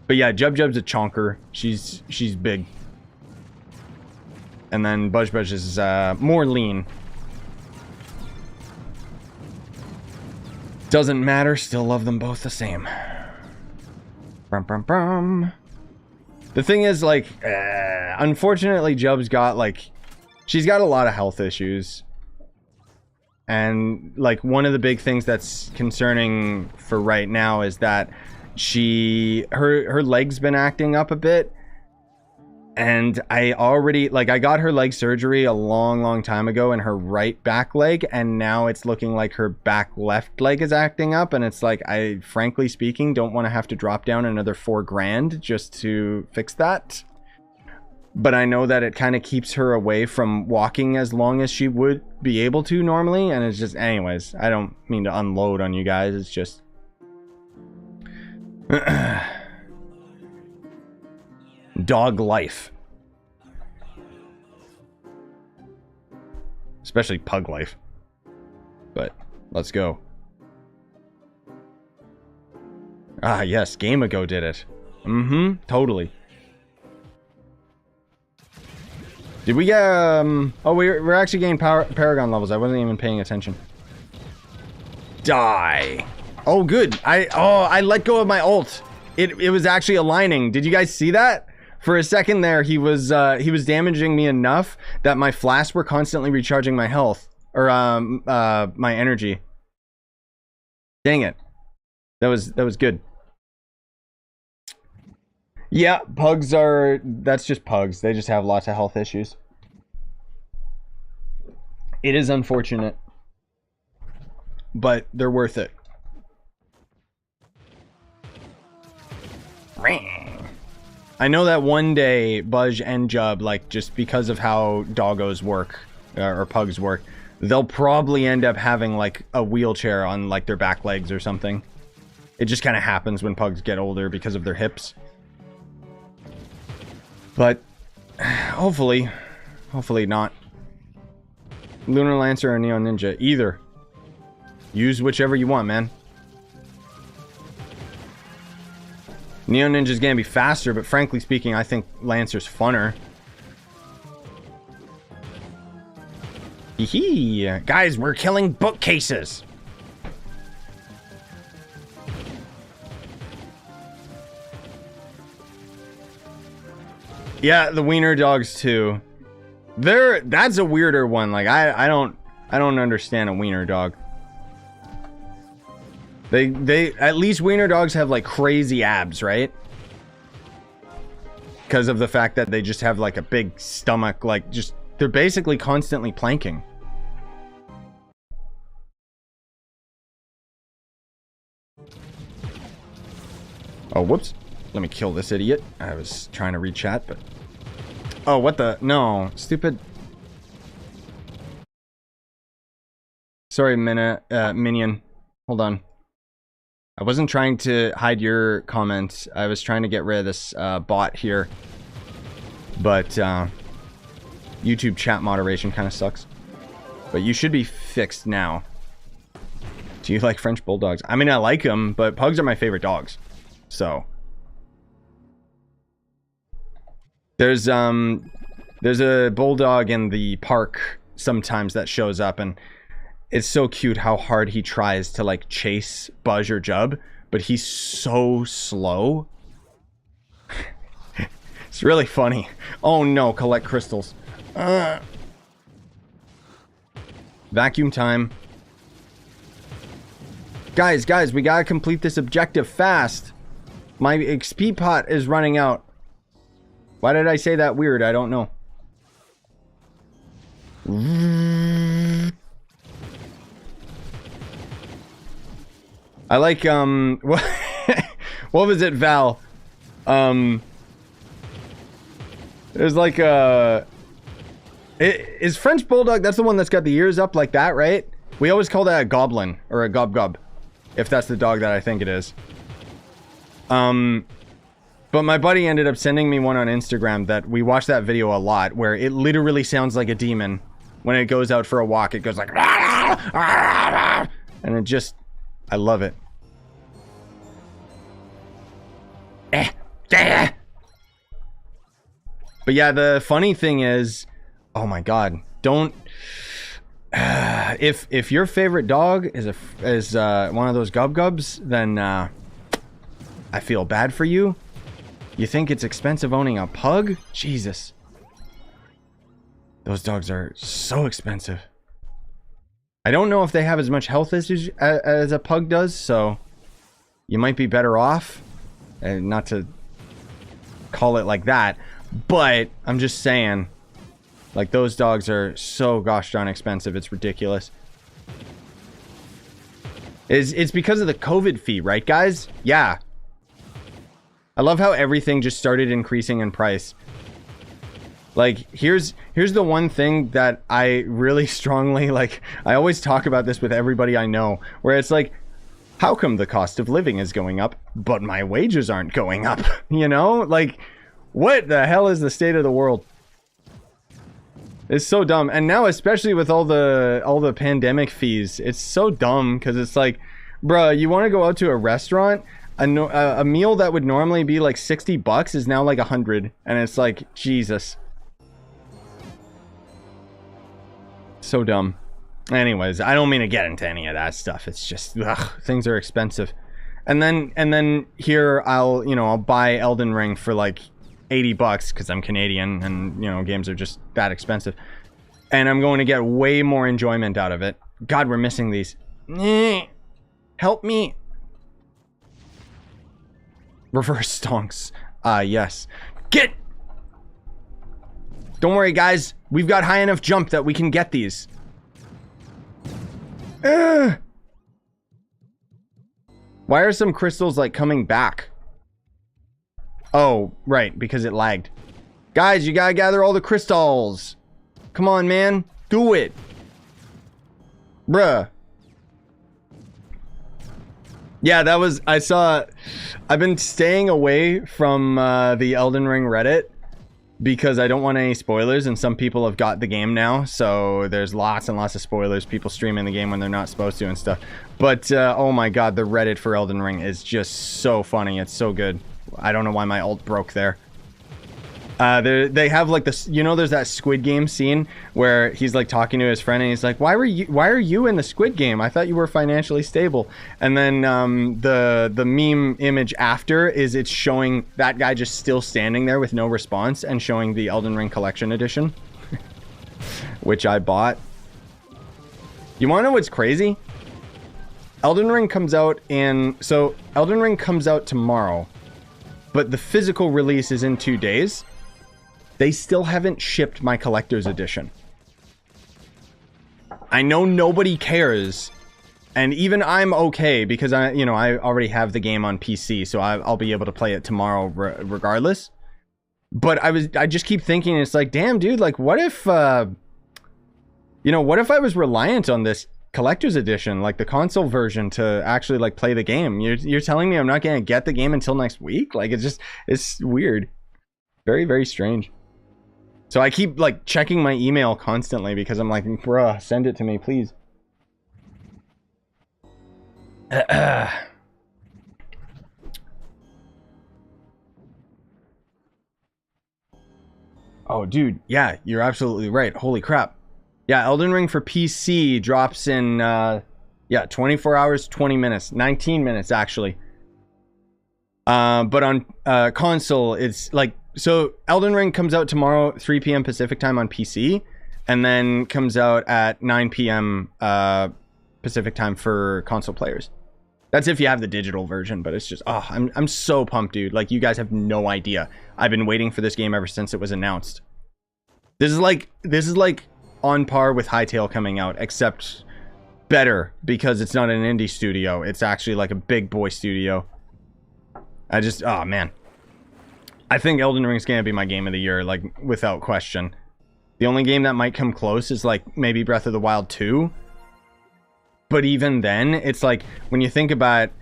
But yeah, Jub's a chonker. She's big. And then Buzz is more lean. Doesn't matter, still love them both the same. The thing is, like, unfortunately, Jub's got, like, she's got a lot of health issues. And, like, one of the big things that's concerning for right now is that her leg's been acting up a bit. And I got her leg surgery a long time ago in her right back leg, and now it's looking like her back left leg is acting up, and it's like, I, frankly speaking, don't want to have to drop down another $4 grand just to fix that. But I know that it kind of keeps her away from walking as long as she would be able to normally, and it's just, anyways, I don't mean to unload on you guys, it's just... Dog life. Especially pug life. But let's go. Ah, yes, Game Ago did it. Mm-hmm, totally. Did we get, oh, we're actually getting Paragon levels. I wasn't even paying attention. Die. Oh, good. I let go of my ult. It was actually aligning. Did you guys see that? For a second there, he was damaging me enough that my flasks were constantly recharging my health. Or, my energy. Dang it. That was good. Yeah, pugs are... That's just pugs. They just have lots of health issues. It is unfortunate. But they're worth it. I know that one day, Buzz and Jub, like, just because of how doggos work, or pugs work, they'll probably end up having, like, a wheelchair on, like, their back legs or something. It just kind of happens when pugs get older because of their hips. But, hopefully not. Lunar Lancer or Neon Ninja, either. Use whichever you want, man. Neo Ninja's gonna be faster, but frankly speaking, I think Lancer's funner. Hee. Guys, we're killing bookcases. Yeah, the wiener dogs too. That's a weirder one. Like I don't understand a wiener dog. They at least wiener dogs have like crazy abs, right? Because of the fact that they just have like a big stomach, like just they're basically constantly planking. Oh, whoops. Let me kill this idiot. I was trying to read chat, but... Oh, what the... No. Stupid... Sorry, Minion. Hold on. I wasn't trying to hide your comments. I was trying to get rid of this bot here. But YouTube chat moderation kind of sucks. But you should be fixed now. Do you like French Bulldogs? I mean, I like them, but pugs are my favorite dogs. So... There's a bulldog in the park sometimes that shows up, and it's so cute how hard he tries to like chase Buzz or Jub, but he's so slow. It's really funny. Oh no, collect crystals. Vacuum time. Guys, we gotta complete this objective fast. My XP pot is running out. Why did I say that weird? I don't know. I like, what was it, Val? There's like is French Bulldog, that's the one that's got the ears up like that, right? We always call that a goblin, or a gob-gob, if that's the dog that I think it is. But my buddy ended up sending me one on Instagram that we watched that video a lot, where it literally sounds like a demon. When it goes out for a walk, it goes like... And it just... I love it. But yeah, the funny thing is... Oh my god. Don't... if your favorite dog is one of those gub-gubs, then I feel bad for you. You think it's expensive owning a pug? Jesus. Those dogs are so expensive. I don't know if they have as much health issues as a pug does, so you might be better off. And not to call it like that, but I'm just saying, like, those dogs are so gosh darn expensive, it's ridiculous. It's because of the COVID fee, right, guys? Yeah. I love how everything just started increasing in price. Like, here's the one thing that I really strongly, like, I always talk about this with everybody I know, where it's like, how come the cost of living is going up, but my wages aren't going up? You know? Like, what the hell is the state of the world? It's so dumb. And now, especially with all the pandemic fees, it's so dumb, because it's like, bruh, you want to go out to a restaurant? A meal that would normally be like $60 is now like 100, and it's like, Jesus. So dumb. Anyways, I don't mean to get into any of that stuff. It's just, ugh, things are expensive. And then here I'll buy Elden Ring for like $80 because I'm Canadian, and games are just that expensive. And I'm going to get way more enjoyment out of it. God, we're missing these. Help me. Reverse stonks. Yes. Get! Don't worry, guys. We've got high enough jump that we can get these. Why are some crystals, like, coming back? Oh, right. Because it lagged. Guys, you gotta gather all the crystals. Come on, man. Do it. Bruh. Yeah, that was... I've been staying away from the Elden Ring Reddit because I don't want any spoilers, and some people have got the game now, so there's lots and lots of spoilers, people streaming the game when they're not supposed to and stuff. But, oh my god, the Reddit for Elden Ring is just so funny. It's so good. I don't know why my ult broke there. They have like this, you know, there's that Squid Game scene where he's like talking to his friend and he's like, why are you in the Squid Game? I thought you were financially stable. And then the meme image after is it's showing that guy just still standing there with no response and showing the Elden Ring Collection Edition, which I bought. You want to know what's crazy? Elden Ring comes out Elden Ring comes out tomorrow, but the physical release is in 2 days. They still haven't shipped my collector's edition. I know nobody cares, and even I'm okay because I already have the game on PC, so I'll be able to play it tomorrow regardless. But I just keep thinking, it's like, damn, dude, like, what if, what if I was reliant on this collector's edition, like the console version, to actually like play the game? You're telling me I'm not gonna get the game until next week? Like, it's weird, very, very strange. So I keep like checking my email constantly because I'm like, bruh, send it to me, please. Oh, dude, yeah, you're absolutely right. Holy crap. Yeah, Elden Ring for PC drops in, 24 hours, 20 minutes. 19 minutes, actually. But on console, it's like... So, Elden Ring comes out tomorrow, 3 p.m. Pacific time on PC, and then comes out at 9 p.m. Pacific time for console players. That's if you have the digital version, but it's just... Oh, I'm so pumped, dude. Like, you guys have no idea. I've been waiting for this game ever since it was announced. This is like on par with Hytale coming out, except better because it's not an indie studio. It's actually like a big boy studio. Oh man. I think Elden Ring's gonna be my game of the year, like, without question. The only game that might come close is like maybe Breath of the Wild 2. But even then, it's like, when you think about it,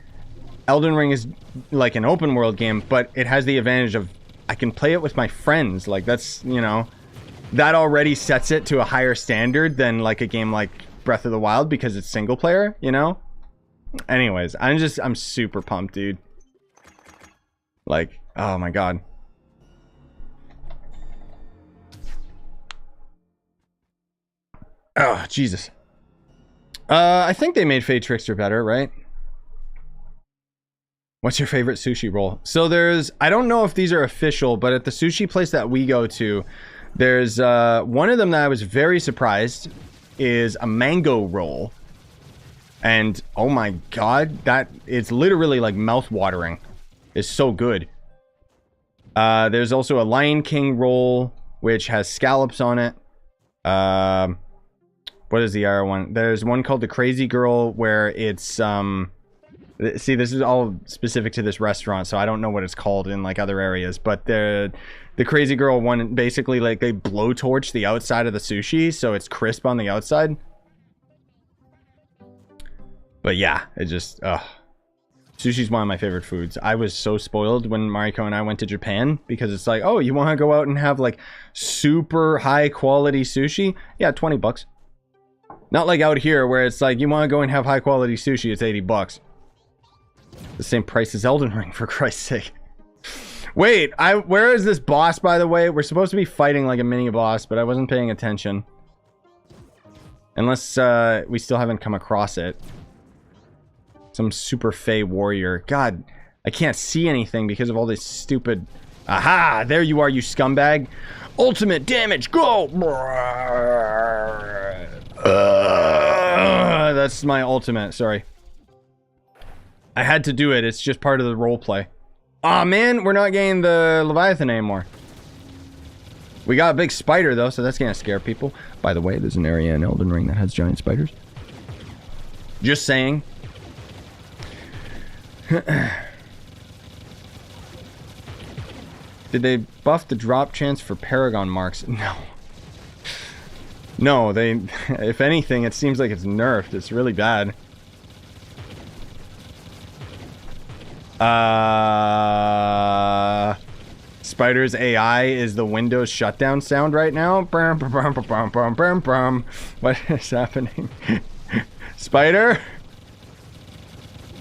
Elden Ring is like an open world game, but it has the advantage of I can play it with my friends. Like, that's, that already sets it to a higher standard than like a game like Breath of the Wild because it's single player, Anyways, I'm super pumped, dude. Like, oh my god. Oh, Jesus. I think they made Fade Trickster better, right? What's your favorite sushi roll? So I don't know if these are official, but at the sushi place that we go to, there's one of them that I was very surprised is a mango roll. And oh my god, that it's literally like mouth-watering. It's so good. There's also a Lion King roll, which has scallops on it. What is the other one? There's one called the Crazy Girl, where it's see, this is all specific to this restaurant, so I don't know what it's called in like other areas, but the Crazy Girl one, basically like they blowtorch the outside of the sushi so it's crisp on the outside. But yeah, it just sushi's one of my favorite foods. I was so spoiled when Mariko and I went to Japan because it's like, oh, you want to go out and have like super high quality sushi? Yeah, 20 bucks. Not like out here where it's like, you want to go and have high quality sushi, it's 80 bucks. The same price as Elden Ring, for Christ's sake. Wait, where is this boss, by the way? We're supposed to be fighting like a mini boss, but I wasn't paying attention. Unless we still haven't come across it. Some super fey warrior. God, I can't see anything because of all this stupid... Aha! There you are, you scumbag. Ultimate damage, go! That's my ultimate, sorry. I had to do it, it's just part of the roleplay. Aw, man, we're not getting the Leviathan anymore. We got a big spider, though, so that's gonna scare people. By the way, there's an area in Elden Ring that has giant spiders. Just saying. Did they buff the drop chance for Paragon marks? No. No, they... If anything, it seems like it's nerfed. It's really bad. Spider's AI is the Windows shutdown sound right now. What is happening? Spider?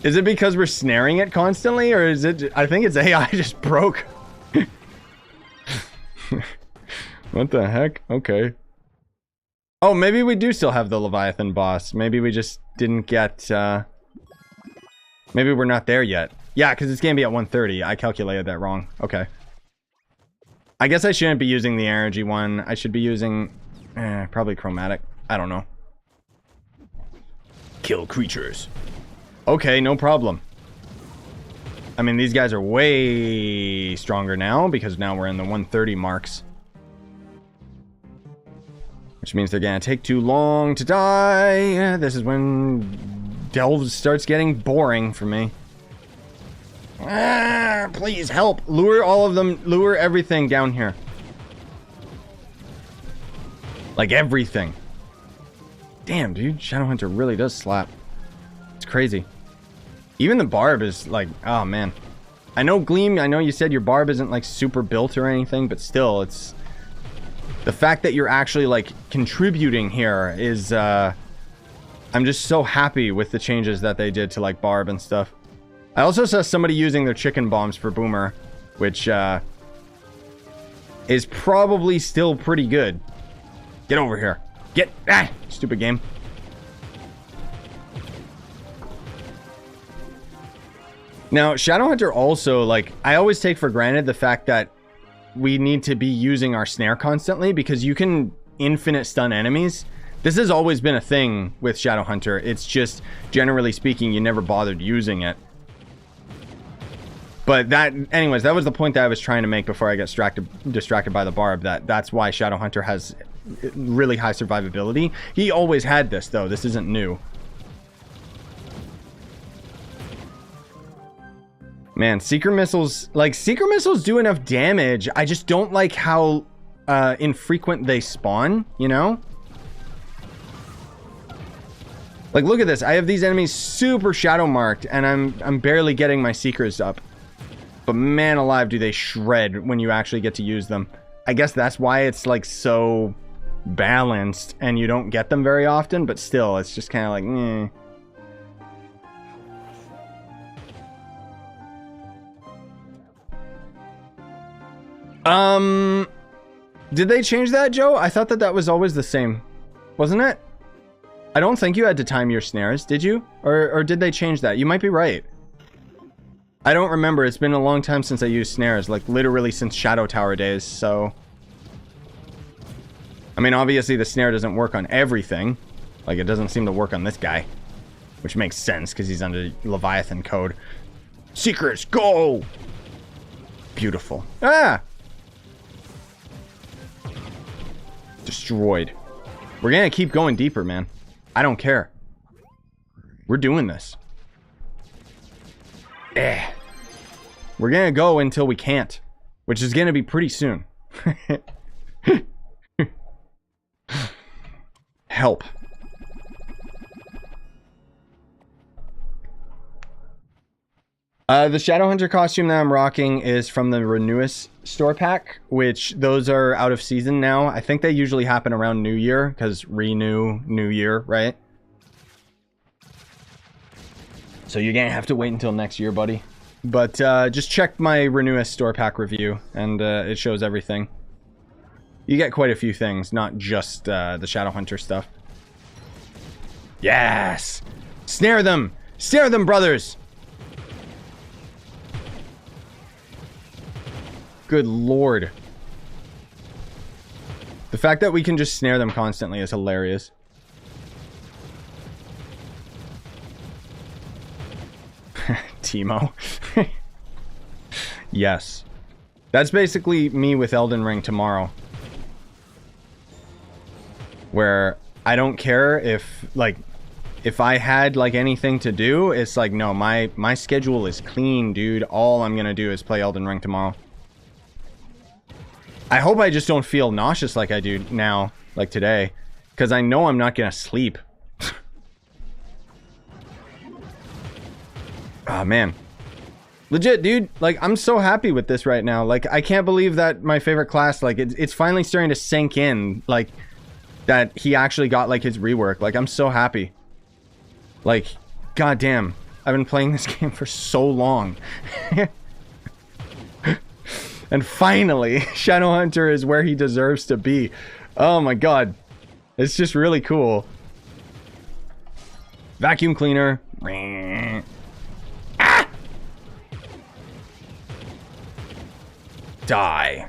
Is it because we're snaring it constantly, or is it... I think it's AI just broke. What the heck? Okay. Oh, maybe we do still have the Leviathan boss. Maybe we just didn't get... Maybe we're not there yet. Yeah, because it's going to be at 130. I calculated that wrong. Okay. I guess I shouldn't be using the energy one. I should be using... probably chromatic. I don't know. Kill creatures. Okay, no problem. I mean, these guys are way stronger now because now we're in the 130 marks. Which means they're gonna take too long to die. This is when Delves starts getting boring for me. Ah, please help. Lure all of them. Lure everything down here. Like everything. Damn, dude. Shadowhunter really does slap. It's crazy. Even the barb is like, oh man. I know Gleam, I know you said your barb isn't like super built or anything, but still, it's... The fact that you're actually like contributing here is, I'm just so happy with the changes that they did to like barb and stuff. I also saw somebody using their chicken bombs for Boomer, which, is probably still pretty good. Get over here. Get... Ah! Stupid game. Now, Shadowhunter also, like, I always take for granted the fact that we need to be using our snare constantly because you can infinite stun enemies. This has always been a thing with Shadowhunter. It's just, generally speaking, you never bothered using it. But that, anyways, that was the point that I was trying to make before I got distracted by the barb. That's why Shadowhunter has really high survivability. He always had this, though. This isn't new. Man, Seeker Missiles... Like, Seeker Missiles do enough damage. I just don't like how infrequent they spawn, you know? Like, look at this. I have these enemies super shadow marked, and I'm barely getting my Seekers up. But man alive, do they shred when you actually get to use them. I guess that's why it's, like, so balanced, and you don't get them very often, but still, it's just kind of like, eh. Did they change that, Joe? I thought that that was always the same. Wasn't it? I don't think you had to time your snares, did you? Or did they change that? You might be right. I don't remember. It's been a long time since I used snares. Like, literally since Shadow Tower days, so... I mean, obviously the snare doesn't work on everything. Like, it doesn't seem to work on this guy. Which makes sense, because he's under Leviathan code. Seekers, go! Beautiful. Ah! Destroyed. We're gonna keep going deeper, man. I don't care. We're doing this. We're gonna go until we can't. Which is gonna be pretty soon. Help. The Shadowhunter costume that I'm rocking is from the Renewus store pack, which those are out of season now. I think they usually happen around New Year, because renew, New Year, right? So you're gonna have to wait until next year, buddy. But just check my Renewus store pack review, and it shows everything. You get quite a few things, not just the Shadowhunter stuff. Yes! Snare them! Snare them, brothers! Good lord. The fact that we can just snare them constantly is hilarious. Teemo. Yes. That's basically me with Elden Ring tomorrow. Where I don't care if, like, if I had, like, anything to do, it's like, no, my schedule is clean, dude. All I'm gonna do is play Elden Ring tomorrow. I hope I just don't feel nauseous like I do now, like today, because I know I'm not gonna sleep. Oh, man. Legit, dude. Like, I'm so happy with this right now. Like, I can't believe that my favorite class, like, it's finally starting to sink in, like, that he actually got, like, his rework. Like, I'm so happy. Like, goddamn. I've been playing this game for so long. And finally, Shadowhunter is where he deserves to be. Oh my god. It's just really cool. Vacuum cleaner. Ah! Die.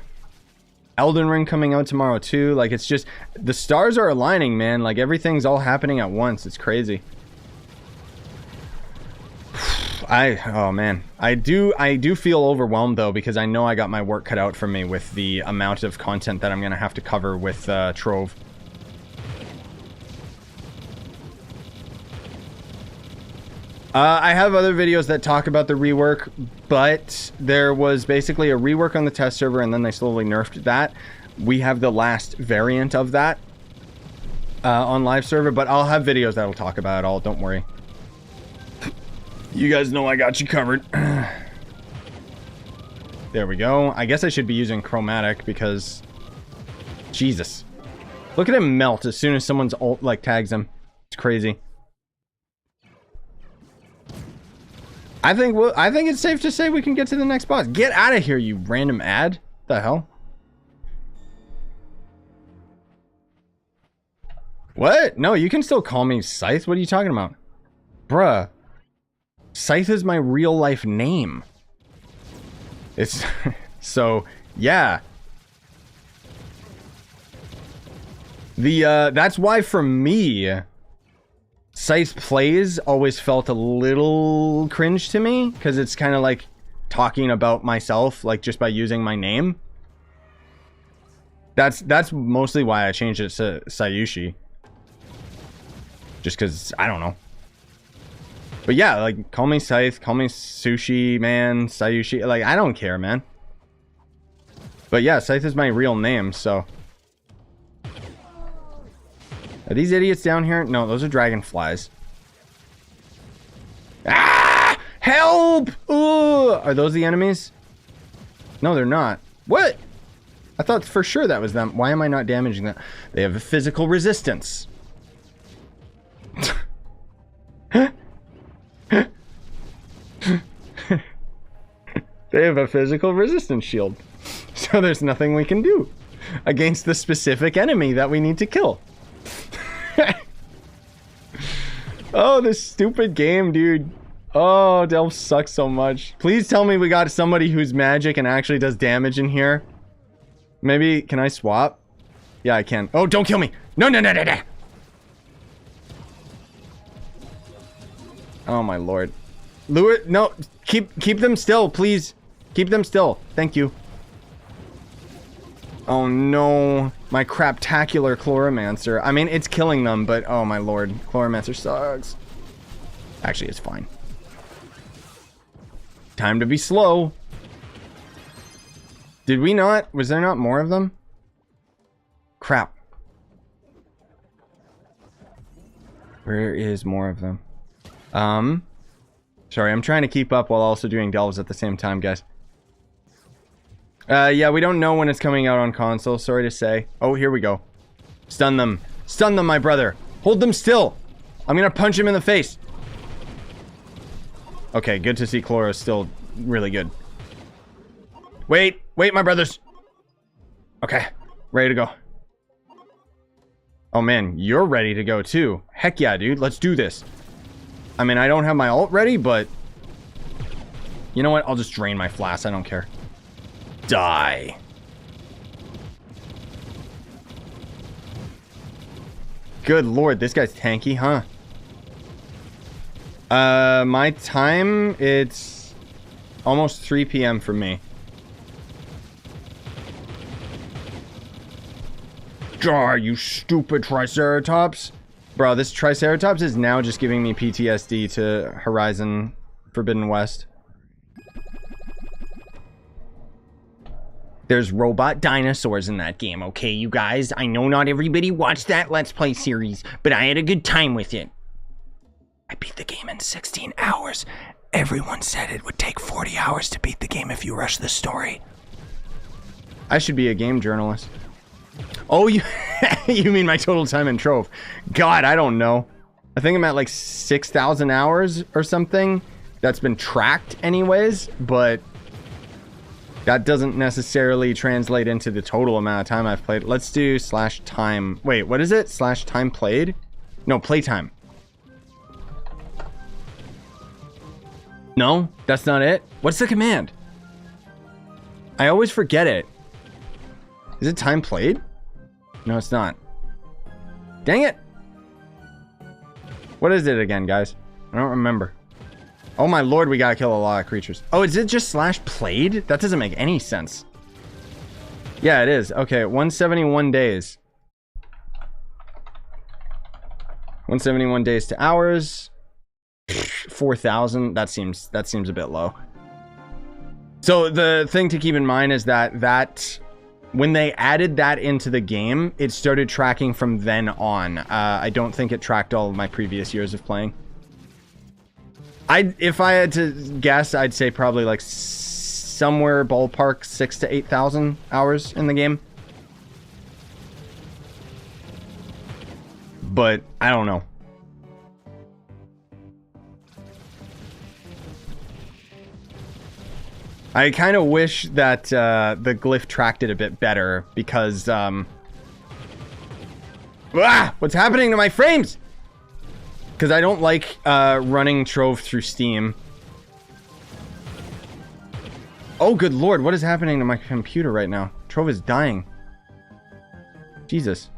Elden Ring coming out tomorrow too. Like, it's just, the stars are aligning, man. Like, everything's all happening at once. It's crazy. Oh man, I do feel overwhelmed though, because I know I got my work cut out for me with the amount of content that I'm gonna have to cover with Trove. I have other videos that talk about the rework, but there was basically a rework on the test server and then they slowly nerfed that. We have the last variant of that on live server, but I'll have videos that will talk about it all, don't worry. You guys know I got you covered. There we go. I guess I should be using chromatic because... Jesus. Look at him melt as soon as someone's ult, like, tags him. It's crazy. I think it's safe to say we can get to the next boss. Get out of here, you random ad. The hell? What? No, you can still call me Scythe. What are you talking about? Bruh. Scythe is my real life name. It's so yeah. That's why for me, Scythe plays always felt a little cringe to me, because it's kind of like talking about myself, like just by using my name. That's mostly why I changed it to Scyushi. Just because I don't know. But yeah, like, call me Scythe, call me Sushi, man, Scyushi, like, I don't care, man. But yeah, Scythe is my real name, so. Are these idiots down here? No, those are dragonflies. Ah! Help! Ooh! Are those the enemies? No, they're not. What? I thought for sure that was them. Why am I not damaging them? They have a physical resistance. They have a physical resistance shield. So there's nothing we can do against the specific enemy that we need to kill. Oh, this stupid game, dude. Oh, Delves sucks so much. Please tell me we got somebody who's magic and actually does damage in here. Maybe, can I swap? Yeah, I can. Oh, don't kill me. No, no, no, no, no. Oh my lord. Lure, no, keep them still, please. Keep them still. Thank you. Oh no, my craptacular Chloromancer. I mean, it's killing them, but oh my lord, Chloromancer sucks. Actually, it's fine. Time to be slow. Did we not? Was there not more of them? Crap. Where is more of them? Sorry, I'm trying to keep up while also doing Delves at the same time, guys. Yeah, we don't know when it's coming out on console, sorry to say. Oh, here we go. Stun them. Stun them, my brother. Hold them still. I'm gonna punch him in the face. Okay, good to see Chloro's still really good. Wait, wait, my brothers. Okay, ready to go. Oh man, you're ready to go too. Heck yeah, dude, let's do this. I mean, I don't have my ult ready, but... You know what? I'll just drain my flask. I don't care. Die. Good lord, this guy's tanky, huh? My time, it's almost 3 p.m. for me. Die, you stupid Triceratops. Bro, this Triceratops is now just giving me PTSD to Horizon Forbidden West. There's robot dinosaurs in that game, okay, you guys? I know not everybody watched that Let's Play series, but I had a good time with it. I beat the game in 16 hours. Everyone said it would take 40 hours to beat the game if you rush the story. I should be a game journalist. Oh, you, you mean my total time in Trove? God, I don't know. I think I'm at like 6,000 hours or something. That's been tracked anyways, but that doesn't necessarily translate into the total amount of time I've played. Let's do /time. Wait, what is it? /time played? No, playtime. No, that's not it. What's the command? I always forget it. Is it time played? No, it's not. Dang it. What is it again, guys? I don't remember. Oh my lord, we gotta kill a lot of creatures. Oh, is it just /played? That doesn't make any sense. Yeah, it is. Okay, 171 days. 171 days to hours. 4,000. That seems a bit low. So the thing to keep in mind is that when they added that into the game, it started tracking from then on. I don't think it tracked all of my previous years of playing. If I had to guess, I'd say probably like somewhere ballpark 6,000 to 8,000 hours in the game. But I don't know. I kind of wish that the glyph tracked it a bit better because what's happening to my frames? Because I don't like running Trove through Steam. Oh, good lord, what is happening to my computer right now? Trove is dying. Jesus.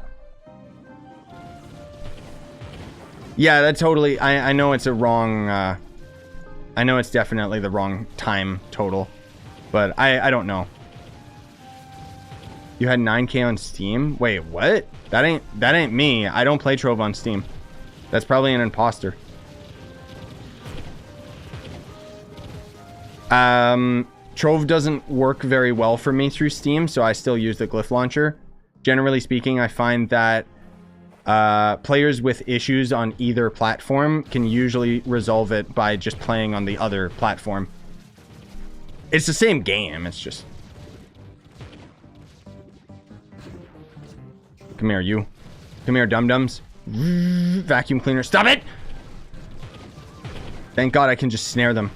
Yeah, that totally... I know it's a wrong... I know it's definitely the wrong time total. But I don't know. You had 9K on Steam? Wait, what? That ain't me. I don't play Trove on Steam. That's probably an imposter. Trove doesn't work very well for me through Steam, so I still use the glyph launcher. Generally speaking, I find that players with issues on either platform can usually resolve it by just playing on the other platform. It's the same game, it's just... Come here, you. Come here, dum-dums. Vacuum cleaner. Stop it! Thank God I can just snare them.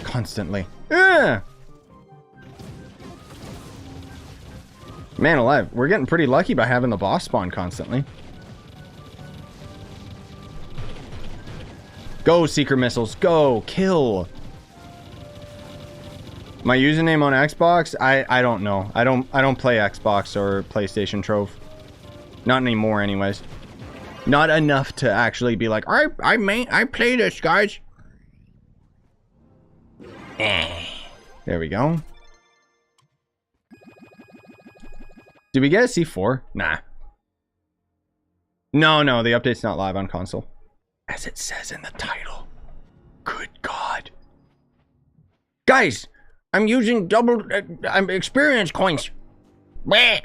Constantly. Man alive. We're getting pretty lucky by having the boss spawn constantly. Go, Seeker Missiles. Go. Kill. My username on Xbox? I don't know. I don't play Xbox or PlayStation Trove. Not anymore, anyways. Not enough to actually be like, I play this, guys. There we go. Did we get a C4? Nah. No, the update's not live on console. As it says in the title. Good God. Guys, I'm using double experience coins. Bleh.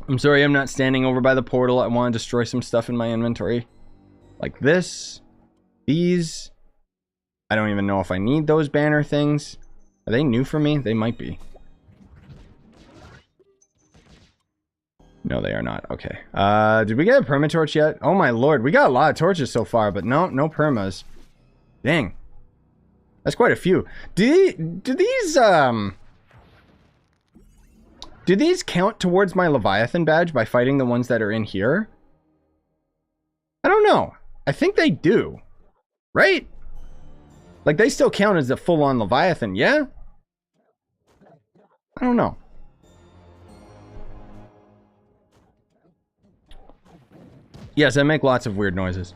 I'm sorry I'm not standing over by the portal. I want to destroy some stuff in my inventory. Like this. These. I don't even know if I need those banner things. Are they new for me? They might be. No, they are not. Okay. Did we get a perma torch yet? Oh my lord. We got a lot of torches so far, but no permas. Dang. That's quite a few. Do these count towards my Leviathan badge by fighting the ones that are in here? I don't know. I think they do. Right? Like, they still count as a full-on Leviathan, yeah? I don't know. Yes, I make lots of weird noises.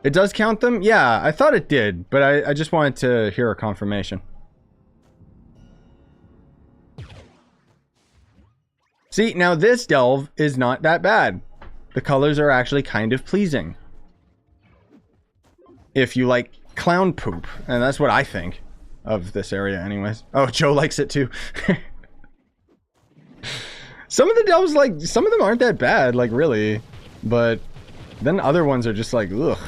It does count them? Yeah, I thought it did, but I just wanted to hear a confirmation. See, now this delve is not that bad. The colors are actually kind of pleasing. If you like clown poop, and that's what I think of this area anyways. Oh, Joe likes it too. Some of the delves, like, some of them aren't that bad, like, really. But then other ones are just like, ugh.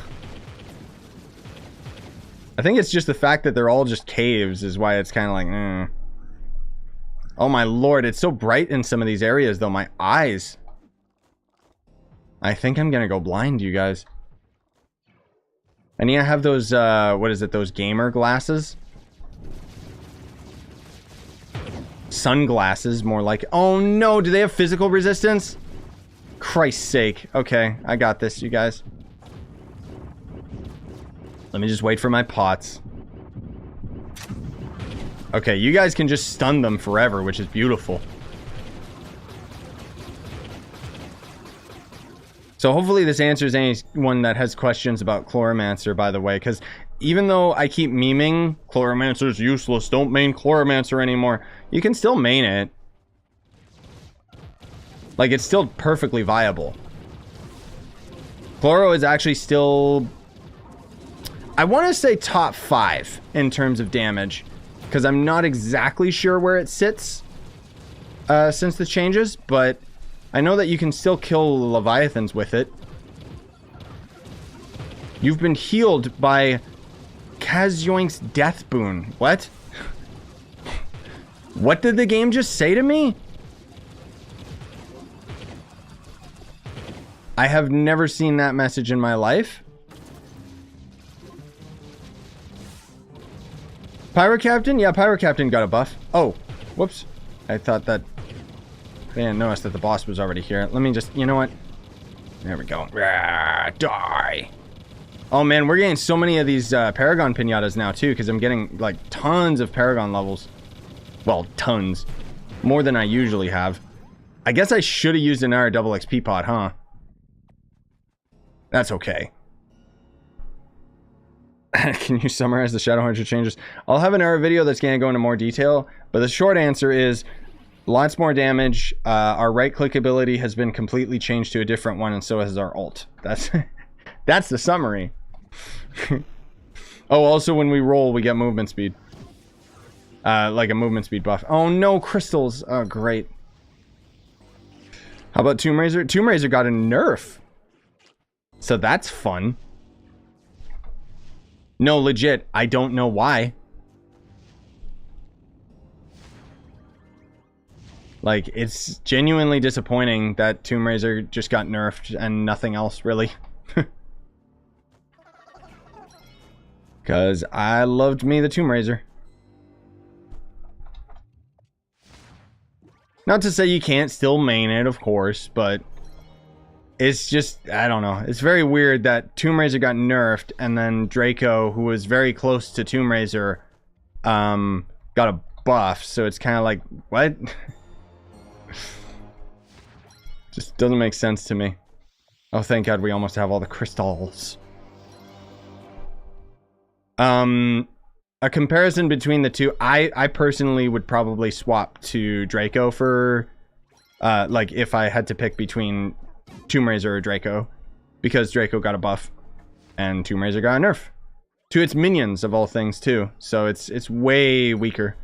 I think it's just the fact that they're all just caves is why it's kind of like, Oh my lord, it's so bright in some of these areas though. My eyes. I think I'm gonna go blind, you guys. I need to have those, what is it, those gamer glasses? Sunglasses, more like. Oh no, do they have physical resistance? Christ's sake. Okay, I got this, you guys. Let me just wait for my pots. Okay, you guys can just stun them forever, which is beautiful. So hopefully this answers anyone that has questions about Chloromancer, by the way, because even though I keep memeing, Chloromancer's useless, don't main Chloromancer anymore, you can still main it. Like, it's still perfectly viable. Chloro is actually still... I want to say top 5 in terms of damage, because I'm not exactly sure where it sits since the changes, but I know that you can still kill Leviathans with it. You've been healed by Kazyoink's Death Boon. What? What did the game just say to me? I have never seen that message in my life. Pyro Captain? Yeah, Pyro Captain got a buff. Oh, whoops. I thought that... I didn't notice that the boss was already here. Let me just... You know what? There we go. Die. Oh man, we're getting so many of these Paragon pinatas now too, because I'm getting like tons of Paragon levels. Well, tons. More than I usually have. I guess I should have used an R double XP pot, huh? That's okay. Can you summarize the Shadowhunter changes? I'll have another video that's going to go into more detail, but the short answer is lots more damage. Our right click ability has been completely changed to a different one, and so has our ult. That's that's the summary. Oh, also when we roll, we get movement speed. Like a movement speed buff. Oh no, crystals. Oh, great. How about Tomb Raider? Tomb Raider got a nerf. So that's fun. No, legit, I don't know why. Like, it's genuinely disappointing that Tomb Raider just got nerfed and nothing else, really. Because I loved me the Tomb Raider. Not to say you can't still main it, of course, but... It's just, I don't know. It's very weird that Tomb Raider got nerfed, and then Draco, who was very close to Tomb Raider, got a buff. So it's kind of like, what? Just doesn't make sense to me. Oh, thank God we almost have all the crystals. A comparison between the two, I personally would probably swap to Draco for, like, if I had to pick between Tomb Raider or Draco, because Draco got a buff and Tomb Raider got a nerf to its minions of all things too, so it's way weaker.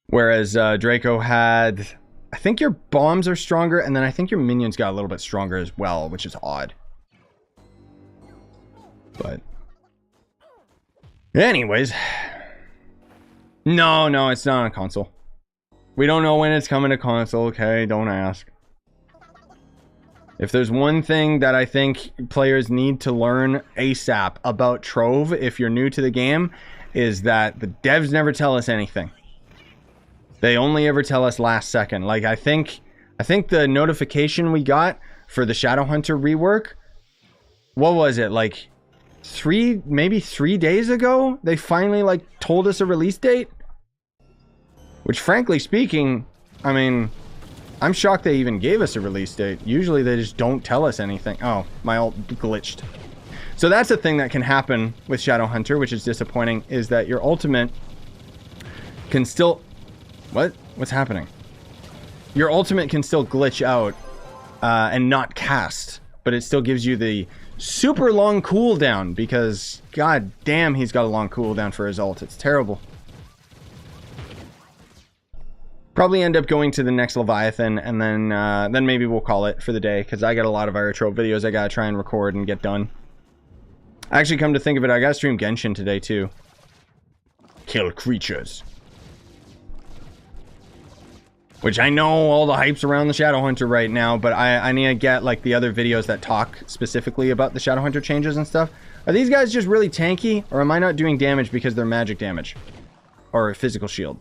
Whereas Draco had, I think your bombs are stronger, and then I think your minions got a little bit stronger as well, which is odd. But anyways, no, it's not on console. We don't know when it's coming to console, okay? Don't ask. If there's one thing that I think players need to learn ASAP about Trove, if you're new to the game, is that the devs never tell us anything. They only ever tell us last second. Like, I think the notification we got for the Shadowhunter rework, what was it? Like, maybe 3 days ago? They finally, like, told us a release date? Which, frankly speaking, I mean, I'm shocked they even gave us a release date. Usually they just don't tell us anything. Oh, my ult glitched. So that's a thing that can happen with Shadowhunter, which is disappointing, is that your ultimate can still... What's happening? Your ultimate can still glitch out and not cast, but it still gives you the super long cooldown, because god damn, he's got a long cooldown for his ult. It's terrible. Probably end up going to the next Leviathan, and then maybe we'll call it for the day, because I got a lot of Trove videos I gotta try and record and get done. Actually, come to think of it, I gotta stream Genshin today too. kill creatures. Which I know all the hype's around the Shadowhunter right now, but I need to get like the other videos that talk specifically about the Shadowhunter changes and stuff. Are these guys just really tanky, or am I not doing damage because they're magic damage? Or a physical shield?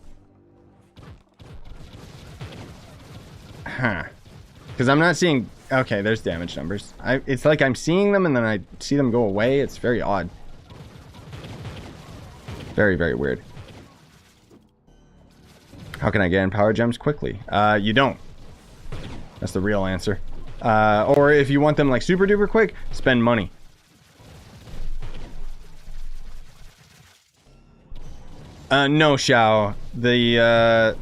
Huh. Because I'm not seeing... Okay, there's damage numbers. It's like I'm seeing them and then I see them go away. It's very odd. Very, very weird. How can I get in power gems quickly? You don't. That's the real answer. Or if you want them like super duper quick, spend money. No, Shao. The,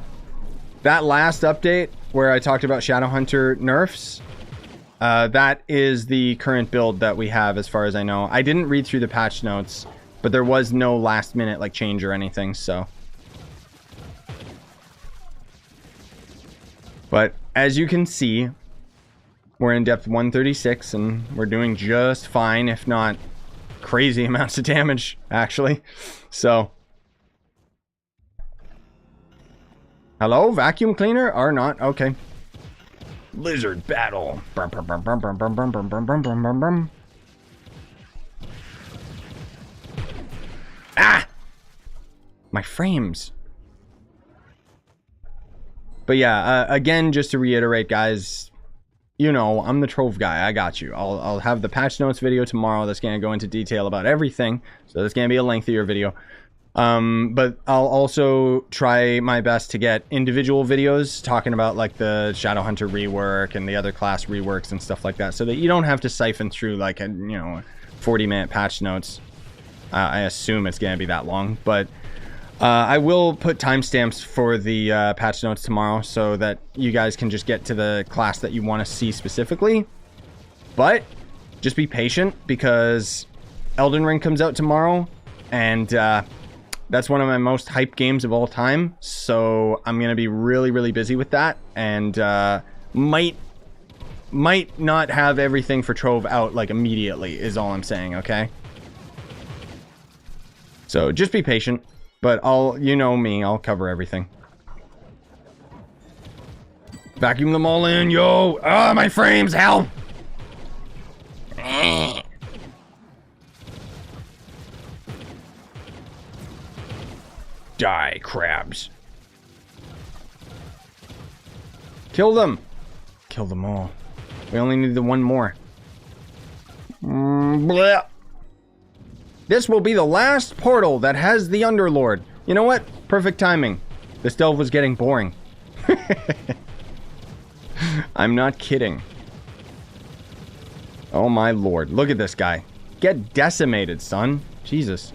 that last update where I talked about Shadowhunter nerfs, that is the current build that we have as far as I know. I didn't read through the patch notes, but there was no last minute like change or anything, so. But as you can see, we're in depth 136 and we're doing just fine, if not crazy amounts of damage, actually. So. Hello, vacuum cleaner or not? Okay. Lizard battle. Ah! My frames. But yeah, again, just to reiterate, guys, you know, I'm the Trove guy. I got you. I'll have the patch notes video tomorrow that's going to go into detail about everything. So that's going to be a lengthier video. But I'll also try my best to get individual videos talking about like the Shadowhunter rework and the other class reworks and stuff like that, so that you don't have to siphon through like a, you know, 40-minute patch notes. I assume it's going to be that long, but I will put timestamps for the patch notes tomorrow so that you guys can just get to the class that you want to see specifically. But just be patient because Elden Ring comes out tomorrow, and that's one of my most hyped games of all time, so I'm going to be really, really busy with that, and might not have everything for Trove out, like, immediately, is all I'm saying, okay? So, just be patient, but you know me, I'll cover everything. Vacuum them all in, yo! Ah, my frames, help! Die, crabs. Kill them. Kill them all. We only need the one more. Blech. This will be the last portal that has the Underlord. You know what? Perfect timing. This delve was getting boring. I'm not kidding. Oh my lord. Look at this guy. Get decimated, son. Jesus.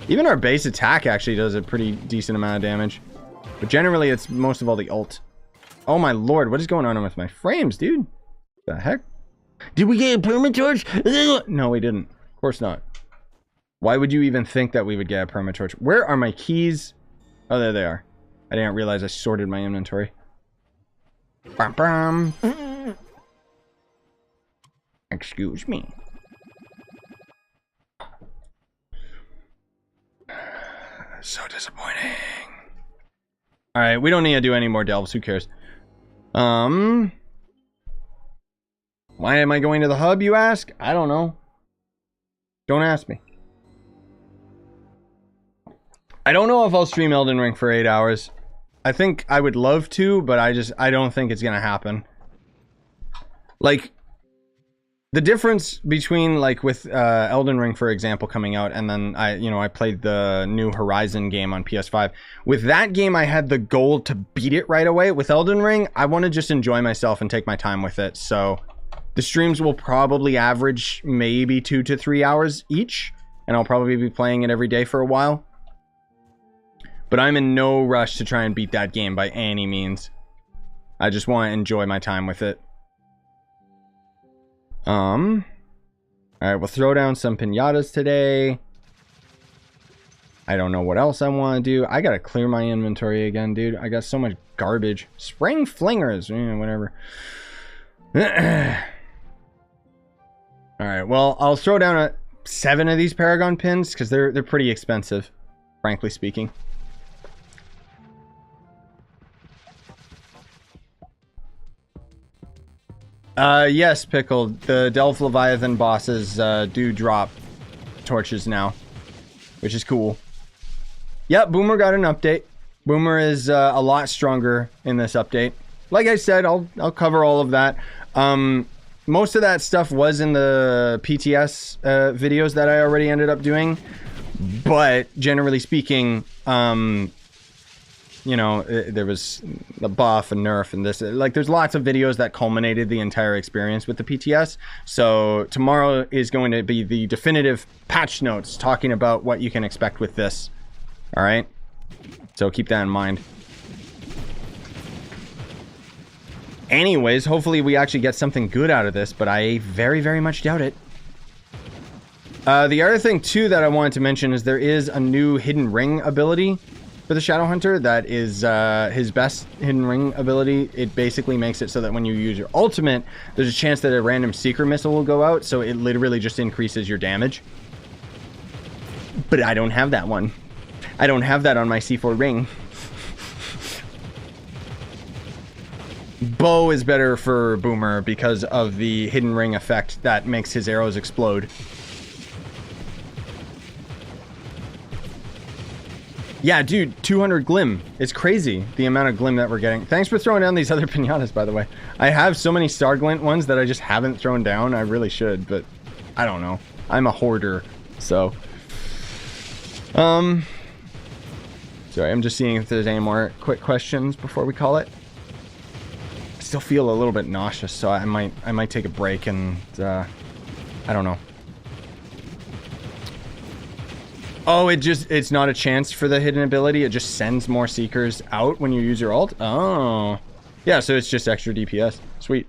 Even our base attack actually does a pretty decent amount of damage. But generally, it's most of all the ult. Oh my lord, what is going on with my frames, dude? The heck? Did we get a permatorch? No, we didn't. Of course not. Why would you even think that we would get a permatorch? Where are my keys? Oh, there they are. I didn't realize I sorted my inventory. Bum, bum. Excuse me. So disappointing. Alright, we don't need to do any more delves. Who cares? Why am I going to the hub, you ask? I don't know. Don't ask me. I don't know if I'll stream Elden Ring for 8 hours. I think I would love to, but I don't think it's gonna happen. Like, the difference between, like, with Elden Ring, for example, coming out, and then I played the new Horizon game on PS5. With that game, I had the goal to beat it right away. With Elden Ring, I want to just enjoy myself and take my time with it. So the streams will probably average maybe 2 to 3 hours each, and I'll probably be playing it every day for a while. But I'm in no rush to try and beat that game by any means. I just want to enjoy my time with it. Alright, we'll throw down some pinatas today. I don't know what else I want to do. I gotta clear my inventory again, dude. I got so much garbage. Spring flingers, whatever. Alright, well, I'll throw down 7 of these Paragon pins because they're pretty expensive. frankly speaking. Yes, Pickle. The Delve Leviathan bosses do drop torches now, which is cool. Yep, Boomer got an update. Boomer is a lot stronger in this update. Like I said, I'll cover all of that. Most of that stuff was in the PTS videos that I already ended up doing, but generally speaking, you know, there was the buff and nerf and this. Like, there's lots of videos that culminated the entire experience with the PTS. So tomorrow is going to be the definitive patch notes talking about what you can expect with this. All right? So keep that in mind. Anyways, hopefully we actually get something good out of this, but I very, very much doubt it. The other thing, too, that I wanted to mention is there is a new hidden ring ability for the Shadowhunter that is his best hidden ring ability. It basically makes it so that when you use your ultimate, there's a chance that a random seeker missile will go out, so it literally just increases your damage. But I don't have that one. I don't have that on my C4 ring. Bow is better for Boomer because of the hidden ring effect that makes his arrows explode. Yeah, dude, 200 glim. It's crazy, the amount of glim that we're getting. Thanks for throwing down these other pinatas, by the way. I have so many Star Glint ones that I just haven't thrown down. I really should, but I don't know. I'm a hoarder, so. Sorry, I'm just seeing if there's any more quick questions before we call it. I still feel a little bit nauseous, so I might take a break and, I don't know. Oh, it's not a chance for the hidden ability. It just sends more seekers out when you use your ult. Oh. Yeah, so it's just extra DPS. Sweet.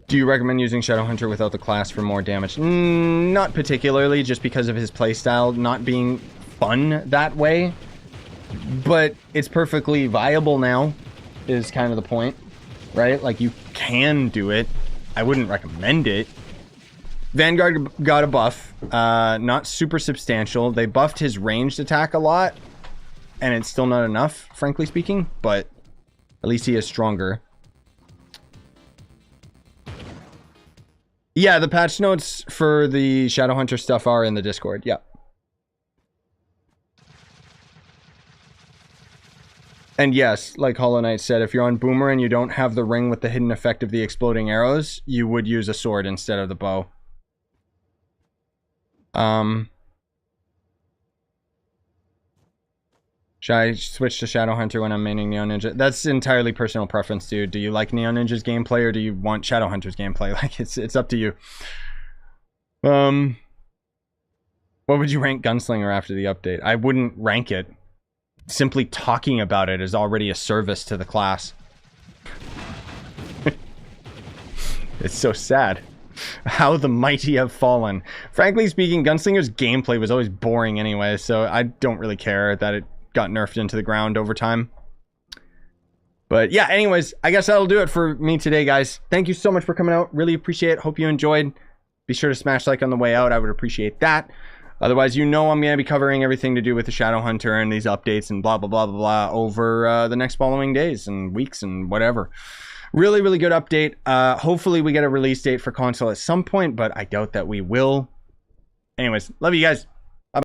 Do you recommend using Shadowhunter without the class for more damage? Not particularly, just because of his playstyle not being fun that way. But it's perfectly viable now, is kind of the point. Right? Like, you can do it. I wouldn't recommend it. Vanguard got a buff, not super substantial. They buffed his ranged attack a lot, and it's still not enough, frankly speaking, but at least he is stronger. Yeah, the patch notes for the Shadowhunter stuff are in the Discord, yeah. And yes, like Hollow Knight said, if you're on Boomer and you don't have the ring with the hidden effect of the exploding arrows, you would use a sword instead of the bow. Should I switch to Shadowhunter when I'm maining Neon Ninja? That's entirely personal preference, dude. Do you like Neon Ninja's gameplay or do you want Shadowhunter's gameplay? Like, it's up to you. What would you rank Gunslinger after the update? I wouldn't rank it. Simply talking about it is already a service to the class. It's so sad. How the mighty have fallen. Frankly speaking, Gunslinger's gameplay was always boring anyway, so I don't really care that it got nerfed into the ground over time. But yeah, anyways, I guess that'll do it for me today, guys. Thank you so much for coming out. Really appreciate it. Hope you enjoyed. Be sure to smash like on the way out. I would appreciate that. Otherwise, you know I'm going to be covering everything to do with the Shadowhunter and these updates and blah, blah, blah, blah, blah over the next following days and weeks and whatever. Really, really good update. Hopefully we get a release date for console at some point, but I doubt that we will. Anyways, love you guys.